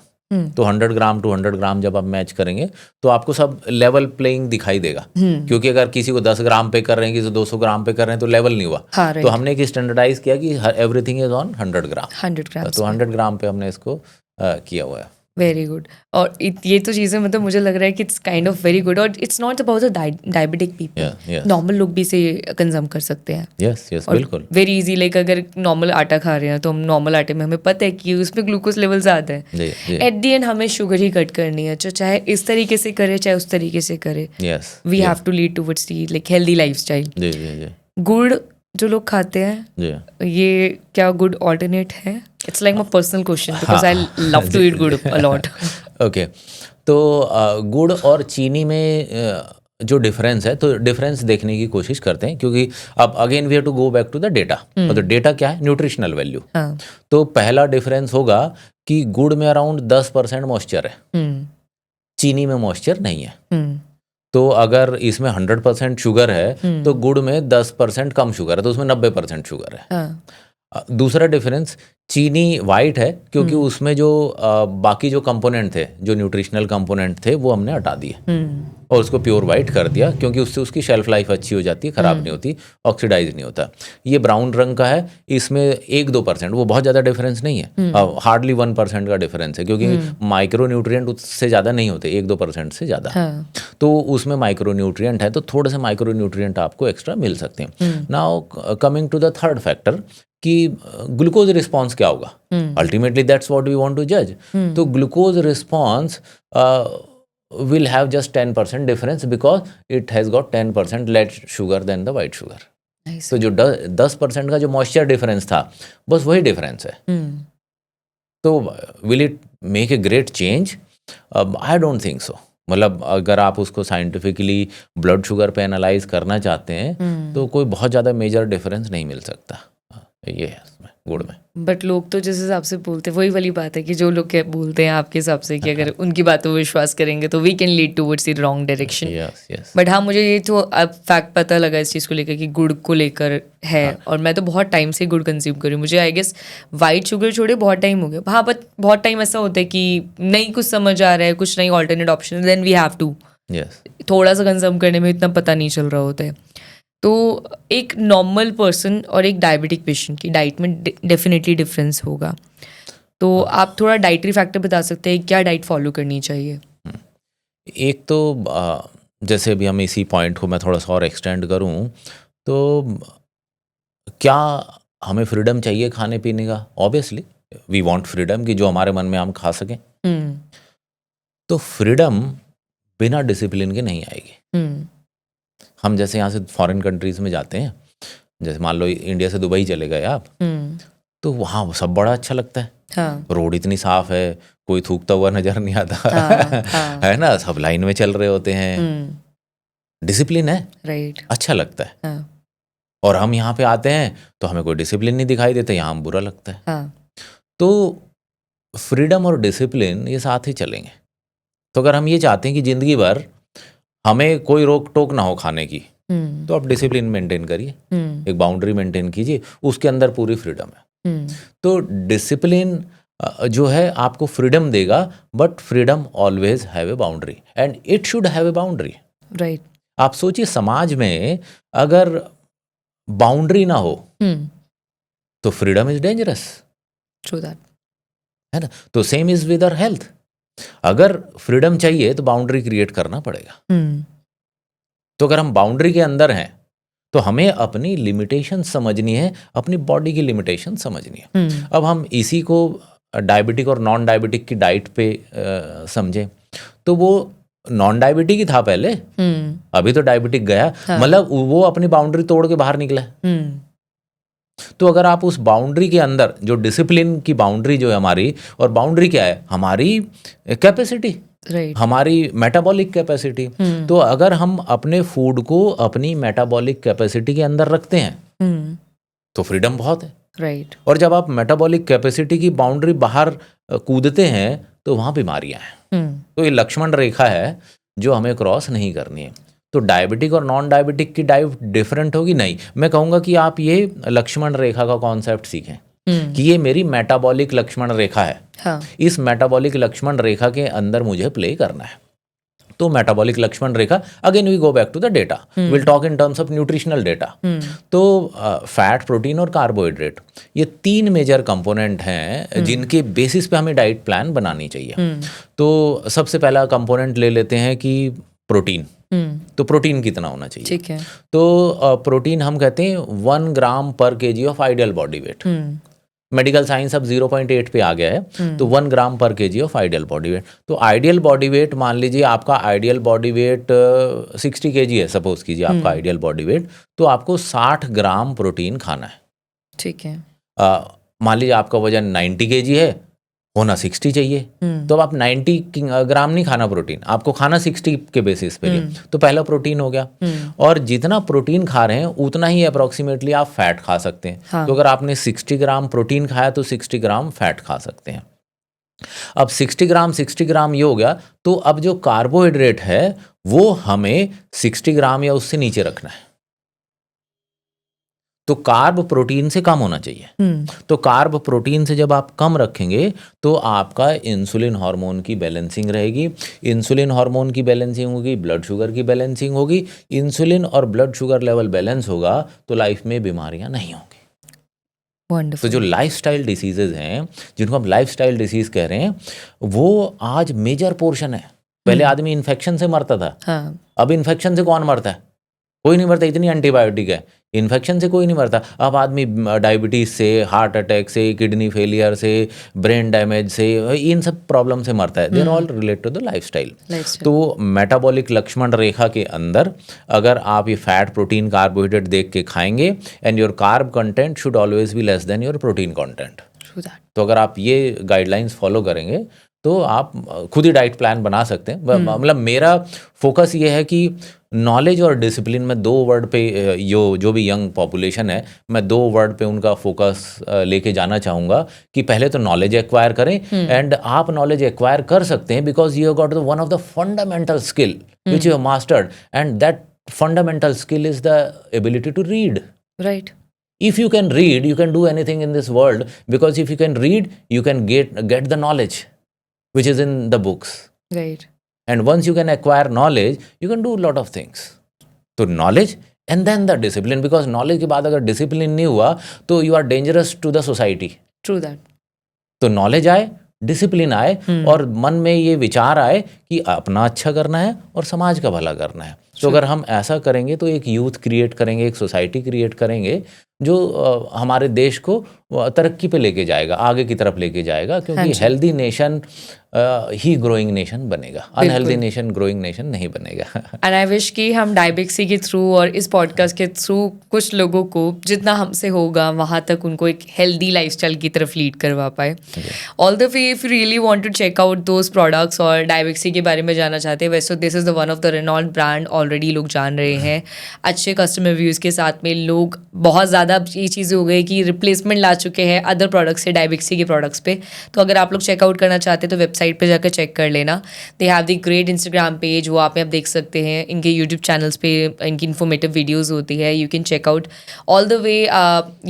तो 100 ग्राम टू 100 ग्राम जब आप मैच करेंगे, तो आपको सब लेवल प्लेइंग दिखाई देगा। क्योंकि अगर किसी को 10 ग्राम पे कर रहे हैं, किसी को 200 ग्राम पे कर रहे हैं, तो लेवल नहीं हुआ। हाँ, तो हमने एक स्टैंडर्डाइज किया कि एवरीथिंग इज ऑन 100 ग्राम। 100 ग्राम। तो 100 ग्राम पे हमने इसको किया हुआ है। Very good. और ये तो चीज़ें मतलब मुझे लग रहा है कि it's kind of very good, और it's not about the diabetic people. Normal लोग भी इसे कंज्यूम कर सकते हैं। यस यस, बिल्कुल। वेरी इजी, लाइक अगर नॉर्मल आटा खा रहे हैं तो हम नॉर्मल आटे में हमें पता है कि उसमें ग्लूकोज लेवल ज़्यादा है। एट दी एंड हमें शुगर ही कट करनी है, चाहे इस तरीके से करे चाहे उस तरीके से करे। We have to lead towards the like healthy lifestyle. गुड़ जो लोग खाते हैं, ये क्या गुड ऑल्टरनेट है? It's like my personal question because I love to eat गुड़ अ लॉट। ओके, तो गुड़ और चीनी में जो डिफरेंस है, तो डिफरेंस देखने की कोशिश करते हैं, क्योंकि अब again we have to go back to the data. तो डेटा क्या है? Nutritional value. तो पहला डिफरेंस होगा कि गुड़ में अराउंड 10% मॉइस्चर है, चीनी में मॉइस्चर नहीं है। तो अगर इसमें 100% शुगर है, तो गुड़ में 10% कम शुगर है, तो उसमें 90% शुगर है। दूसरा डिफरेंस, चीनी वाइट है क्योंकि उसमें जो बाकी जो कंपोनेंट थे, जो न्यूट्रिशनल कंपोनेंट थे, वो हमने हटा दिए और उसको प्योर वाइट कर दिया, क्योंकि उससे उसकी शेल्फ लाइफ अच्छी हो जाती है, ख़राब नहीं होती, ऑक्सीडाइज नहीं होता। ये ब्राउन रंग का है, इसमें 1-2%, वो बहुत ज़्यादा डिफरेंस नहीं है, हार्डली 1% का डिफरेंस है, क्योंकि माइक्रो न्यूट्रिएंट उससे ज़्यादा नहीं होते, 1-2% से ज़्यादा। तो उसमें माइक्रो न्यूट्रिएंट है, तो थोड़े से माइक्रो न्यूट्रिएंट आपको एक्स्ट्रा मिल सकते हैं। Now coming to the third factor कि ग्लूकोज रिस्पॉन्स क्या होगा, ultimately that's what we want to जज। तो glucose response will have just 10% difference because it has got 10% less sugar than the white sugar. तो जो 10% का जो मॉइस्चर डिफरेंस था, बस वही डिफरेंस है। तो will it make a great change? I don't think so. मतलब अगर आप उसको साइंटिफिकली ब्लड शुगर पे एनालाइज करना चाहते हैं, तो कोई बहुत ज़्यादा मेजर डिफरेंस नहीं मिल सकता ये है उसमें, गुड़ में। बट लोग तो जिस हिसाब से बोलते हैं, वही वाली बात है कि जो लोग बोलते हैं आपके हिसाब से कि अगर उनकी बातों पर विश्वास करेंगे तो we can lead towards the wrong direction. But हाँ, मुझे ये तो अब फैक्ट पता लगा इस चीज़ को लेकर कि गुड़ को लेकर है। और मैं तो बहुत टाइम से गुड़ कंज्यूम करी हूँ, मुझे आई गेस वाइट शुगर छोड़े बहुत टाइम हो गया। हाँ, बट बहुत टाइम ऐसा होता है कि नहीं कुछ समझ आ रहा है, कुछ नहीं alternate option, then we have to थोड़ा सा कंज्यूम करने में इतना पता नहीं चल रहा होता है। तो एक नॉर्मल पर्सन और एक डायबिटिक पेशेंट की डाइट में डेफिनेटली डिफरेंस होगा। तो आप थोड़ा डाइटरी फैक्टर बता सकते हैं, क्या डाइट फॉलो करनी चाहिए? एक तो जैसे अभी हम इसी पॉइंट को मैं थोड़ा सा और एक्सटेंड करूं, तो क्या हमें फ्रीडम चाहिए खाने पीने का? ऑब्वियसली वी वांट फ्रीडम, कि जो हमारे मन में हम खा सकें। हम्म। तो फ्रीडम बिना डिसिप्लिन के नहीं आएगी। हम्म। हम जैसे यहाँ से फॉरेन कंट्रीज में जाते हैं, जैसे मान लो इंडिया से दुबई चले गए आप, हम्म। तो वहाँ सब बड़ा अच्छा लगता है। हाँ। रोड इतनी साफ है, कोई थूकता हुआ नजर नहीं आता। हाँ। हाँ। है ना, सब लाइन में चल रहे होते हैं, हम्म। डिसिप्लिन है, राइट। अच्छा लगता है। हाँ। और हम यहाँ पे आते हैं तो हमें कोई डिसिप्लिन नहीं दिखाई देता, यहाँ हम बुरा लगता है। हाँ। तो फ्रीडम और डिसिप्लिन ये साथ ही चलेंगे। तो अगर हम ये चाहते हैं कि ज़िंदगी भर हमें कोई रोक टोक ना हो खाने की, हम्म। तो आप डिसिप्लिन मेंटेन करिए, हम्म। एक बाउंड्री मेंटेन कीजिए, उसके अंदर पूरी फ्रीडम है। हम्म। तो डिसिप्लिन जो है आपको फ्रीडम देगा, but freedom always have a boundary and it should have a boundary. Right. आप सोचिए, समाज में अगर बाउंड्री ना हो हम्म। तो freedom is dangerous, true that. है ना। तो same is with our health. अगर फ्रीडम चाहिए तो बाउंड्री क्रिएट करना पड़ेगा। हम्म। तो अगर हम बाउंड्री के अंदर हैं तो हमें अपनी लिमिटेशन समझनी है, अपनी बॉडी की लिमिटेशन समझनी है। हम्म। अब हम इसी को डायबिटिक और नॉन डायबिटिक की डाइट पे समझें, तो वो नॉन डायबिटिक ही था पहले, हम्म। अभी तो डायबिटिक गया। हाँ। मतलब वो अपनी बाउंड्री तोड़ के बाहर निकला। हम्म। तो अगर आप उस बाउंड्री के अंदर, जो डिसिप्लिन की बाउंड्री जो है हमारी, और बाउंड्री क्या है, हमारी कैपेसिटी, राइट। हमारी मेटाबॉलिक कैपेसिटी। हम्म। तो अगर हम अपने फूड को अपनी मेटाबॉलिक कैपेसिटी के अंदर रखते हैं हम्म। तो फ्रीडम बहुत है। राइट। और जब आप मेटाबॉलिक कैपेसिटी की बाउंड्री बाहर कूदते हैं तो वहाँ बीमारियाँ हैं। हम्म। तो ये लक्ष्मण रेखा है जो हमें क्रॉस नहीं करनी है। तो डायबिटिक और नॉन डायबिटिक की डाइट डिफरेंट होगी? नहीं, मैं कहूँगा कि आप ये लक्ष्मण रेखा का कॉन्सेप्ट सीखें कि ये मेरी मेटाबॉलिक लक्ष्मण रेखा है। हाँ। इस मेटाबॉलिक लक्ष्मण रेखा के अंदर मुझे प्ले करना है। तो metabolic Lakshman rekha, again we go back to the data, will talk in terms of nutritional data. तो फैट, प्रोटीन और कार्बोहाइड्रेट, ये 3 मेजर कंपोनेंट हैं जिनके बेसिस पे हमें डाइट प्लान बनानी चाहिए। तो सबसे पहला कंपोनेंट ले लेते हैं कि प्रोटीन। तो प्रोटीन कितना होना चाहिए? ठीक है। तो प्रोटीन हम कहते हैं 1 ग्राम पर KG of ideal body weight. Medical science अब 0.8 पे आ गया है, तो 1 ग्राम पर KG of ideal body weight. तो आइडियल बॉडी वेट, मान लीजिए आपका आइडियल बॉडी वेट 60 केजी है, सपोज कीजिए आपका आइडियल बॉडी वेट, तो आपको 60 ग्राम प्रोटीन खाना है। ठीक है। मान लीजिए आपका वजन 90 केजी है, होना 60 चाहिए, तो अब आप 90 ग्राम नहीं खाना प्रोटीन, आपको खाना 60 के बेसिस पे। तो पहला प्रोटीन हो गया। और जितना प्रोटीन खा रहे हैं उतना ही अप्रोक्सीमेटली आप फैट खा सकते हैं। हाँ। तो अगर आपने 60 ग्राम प्रोटीन खाया तो 60 ग्राम फैट खा सकते हैं। अब 60 ग्राम ये हो गया। तो अब जो कार्बोहाइड्रेट है वो हमें 60 ग्राम या उससे नीचे रखना है। तो कार्ब प्रोटीन से कम होना चाहिए। तो कार्ब प्रोटीन से जब आप कम रखेंगे तो आपका इंसुलिन हार्मोन की बैलेंसिंग रहेगी। इंसुलिन हार्मोन की बैलेंसिंग होगी, ब्लड शुगर की बैलेंसिंग होगी। इंसुलिन और ब्लड शुगर लेवल बैलेंस होगा तो लाइफ में बीमारियां नहीं होंगी। तो जो लाइफस्टाइल डिसीजेज हैं, जिनको हम लाइफस्टाइल डिसीज कह रहे हैं, वो आज मेजर पोर्शन है। पहले आदमी इन्फेक्शन से मरता था। हाँ। अब इन्फेक्शन से कौन मरता है? कोई नहीं मरता, इतनी एंटीबायोटिक है। इन्फेक्शन से कोई नहीं मरता। अब आदमी डायबिटीज से, हार्ट अटैक से, किडनी फेलियर से, ब्रेन डैमेज से, इन सब प्रॉब्लम से मरता है। They are all related to the lifestyle. तो मेटाबॉलिक लक्ष्मण रेखा के अंदर अगर आप ये फैट, प्रोटीन, कार्बोहाइड्रेट देख के खाएंगे, and your carb content should always be less than your protein content. तो अगर आप ये गाइडलाइंस फॉलो करेंगे तो आप खुद ही डाइट प्लान बना सकते हैं। मतलब मेरा फोकस ये है कि नॉलेज और डिसिप्लिन में 2 वर्ड पे, जो भी यंग पॉपुलेशन है, मैं 2 वर्ड पे उनका फोकस लेके जाना चाहूँगा कि पहले तो नॉलेज एक्वायर करें। एंड आप नॉलेज एक्वायर कर सकते हैं because you have got one of the fundamental skill which you have mastered, and that fundamental skill is the ability to read. Right. If you can read, you can do anything in this world, because if you can read, you can get the knowledge which is in the books. Right. And once you can acquire knowledge, you can do a lot of things. So knowledge and then the discipline, because knowledge के बाद अगर discipline नहीं हुआ तो you are dangerous to the society. True that. तो नॉलेज आए, डिसिप्लिन आए और मन में ये विचार आए कि अपना अच्छा करना है और समाज का भला करना है। तो अगर हम ऐसा करेंगे तो एक यूथ क्रिएट करेंगे, एक सोसाइटी क्रिएट करेंगे जो हमारे देश को तरक्की पे लेके जाएगा, आगे की तरफ लेके जाएगा, क्योंकि हेल्दी नेशन ही ग्रोइंग नेशन बनेगा, अनहेल्दी नेशन ग्रोइंग नेशन नहीं बनेगा। एंड आई विश कि हम डायबेक्सी के थ्रू और इस पॉडकास्ट के थ्रू कुछ लोगों को जितना हमसे होगा वहाँ तक उनको एक हेल्दी लाइफस्टाइल की तरफ लीड करवा पाए। All the way if you really want to check out those products और डायबेक्सी के बारे में जानना चाहते हैं, वैसे this is the one of the renowned brand, already लोग जान रहे हैं, अच्छे कस्टमर व्यूज़ के साथ में लोग बहुत ज़्यादा ये चीज़ें हो गई कि रिप्लेसमेंट ला चुके हैं अदर प्रोडक्ट्स से, डायबेक्सी के प्रोडक्ट्स पे। तो अगर आप लोग चेकआउट करना चाहते हैं तो वेबसाइट पे जाकर चेक कर लेना। They have the great Instagram page, वो आप देख सकते हैं। इनके यूट्यूब चैनल्स पे इनकी इन्फॉर्मेटिव वीडियोस होती है, you can check out all the way.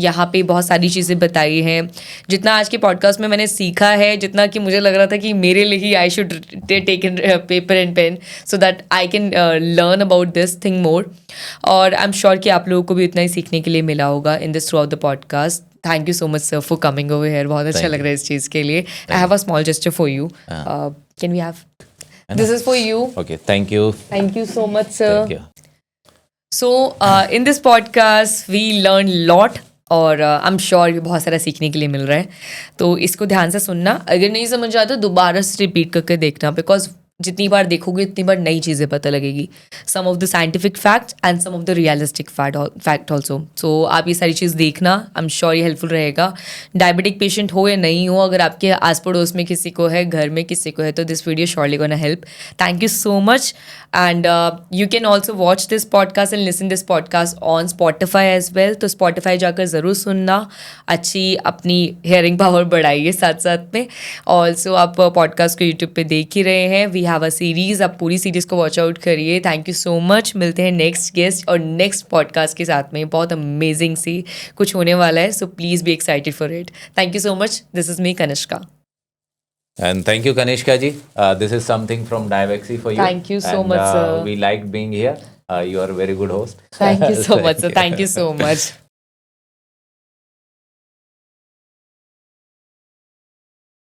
यहाँ पे बहुत सारी चीज़ें बताई हैं। जितना आज के पॉडकास्ट में मैंने सीखा है, जितना कि मुझे लग रहा था कि मेरे लिए ही I should take in paper and pen so that I can learn about this thing more. और आई एम श्योर कि आप लोगों को भी उतना ही सीखने के लिए मिला होगा in this throughout the podcast. Thank you so much sir for coming over here, बहुत अच्छा लग रहा है इस चीज़ के लिए। I have a small gesture for you, can we have this is for you. Okay, thank you so much sir. So in this podcast we learn lot और आई एम श्योर बहुत सारा सीखने के लिए मिल रहा है। तो इसको ध्यान से सुनना, अगर नहीं समझ आता दोबारा से रिपीट करके देखना, बिकॉज जितनी बार देखोगे उतनी बार नई चीज़ें पता लगेगी, some of the scientific fact and some of the realistic fact also. So आप ये सारी चीज़ देखना, आई एम श्योर ये हेल्पफुल रहेगा। डायबिटिक पेशेंट हो या नहीं हो, अगर आपके आस पड़ोस में किसी को है, घर में किसी को है, तो this video surely gonna help. Thank you so much and you can also watch this podcast and listen this podcast on Spotify as well. तो स्पॉटिफाई जाकर ज़रूर सुनना, अच्छी अपनी हेयरिंग पावर बढ़ाइए साथ साथ में। ऑल्सो आप पॉडकास्ट को यूट्यूब पे देख ही रहे हैं, वी हैव अ सीरीज़, आप पूरी सीरीज़ को वॉच आउट करिए। Thank you so much. मिलते हैं नेक्स्ट गेस्ट और नेक्स्ट पॉडकास्ट के साथ में, बहुत अमेजिंग सी कुछ होने वाला है, so please be excited for it. Thank you so much. This is me Kanishka. And thank you, Kanishka ji. This is something from Diabeksy for you. Thank you so much, sir. We liked being here. You are a very good host. Thank you so much, sir. Thank you so much.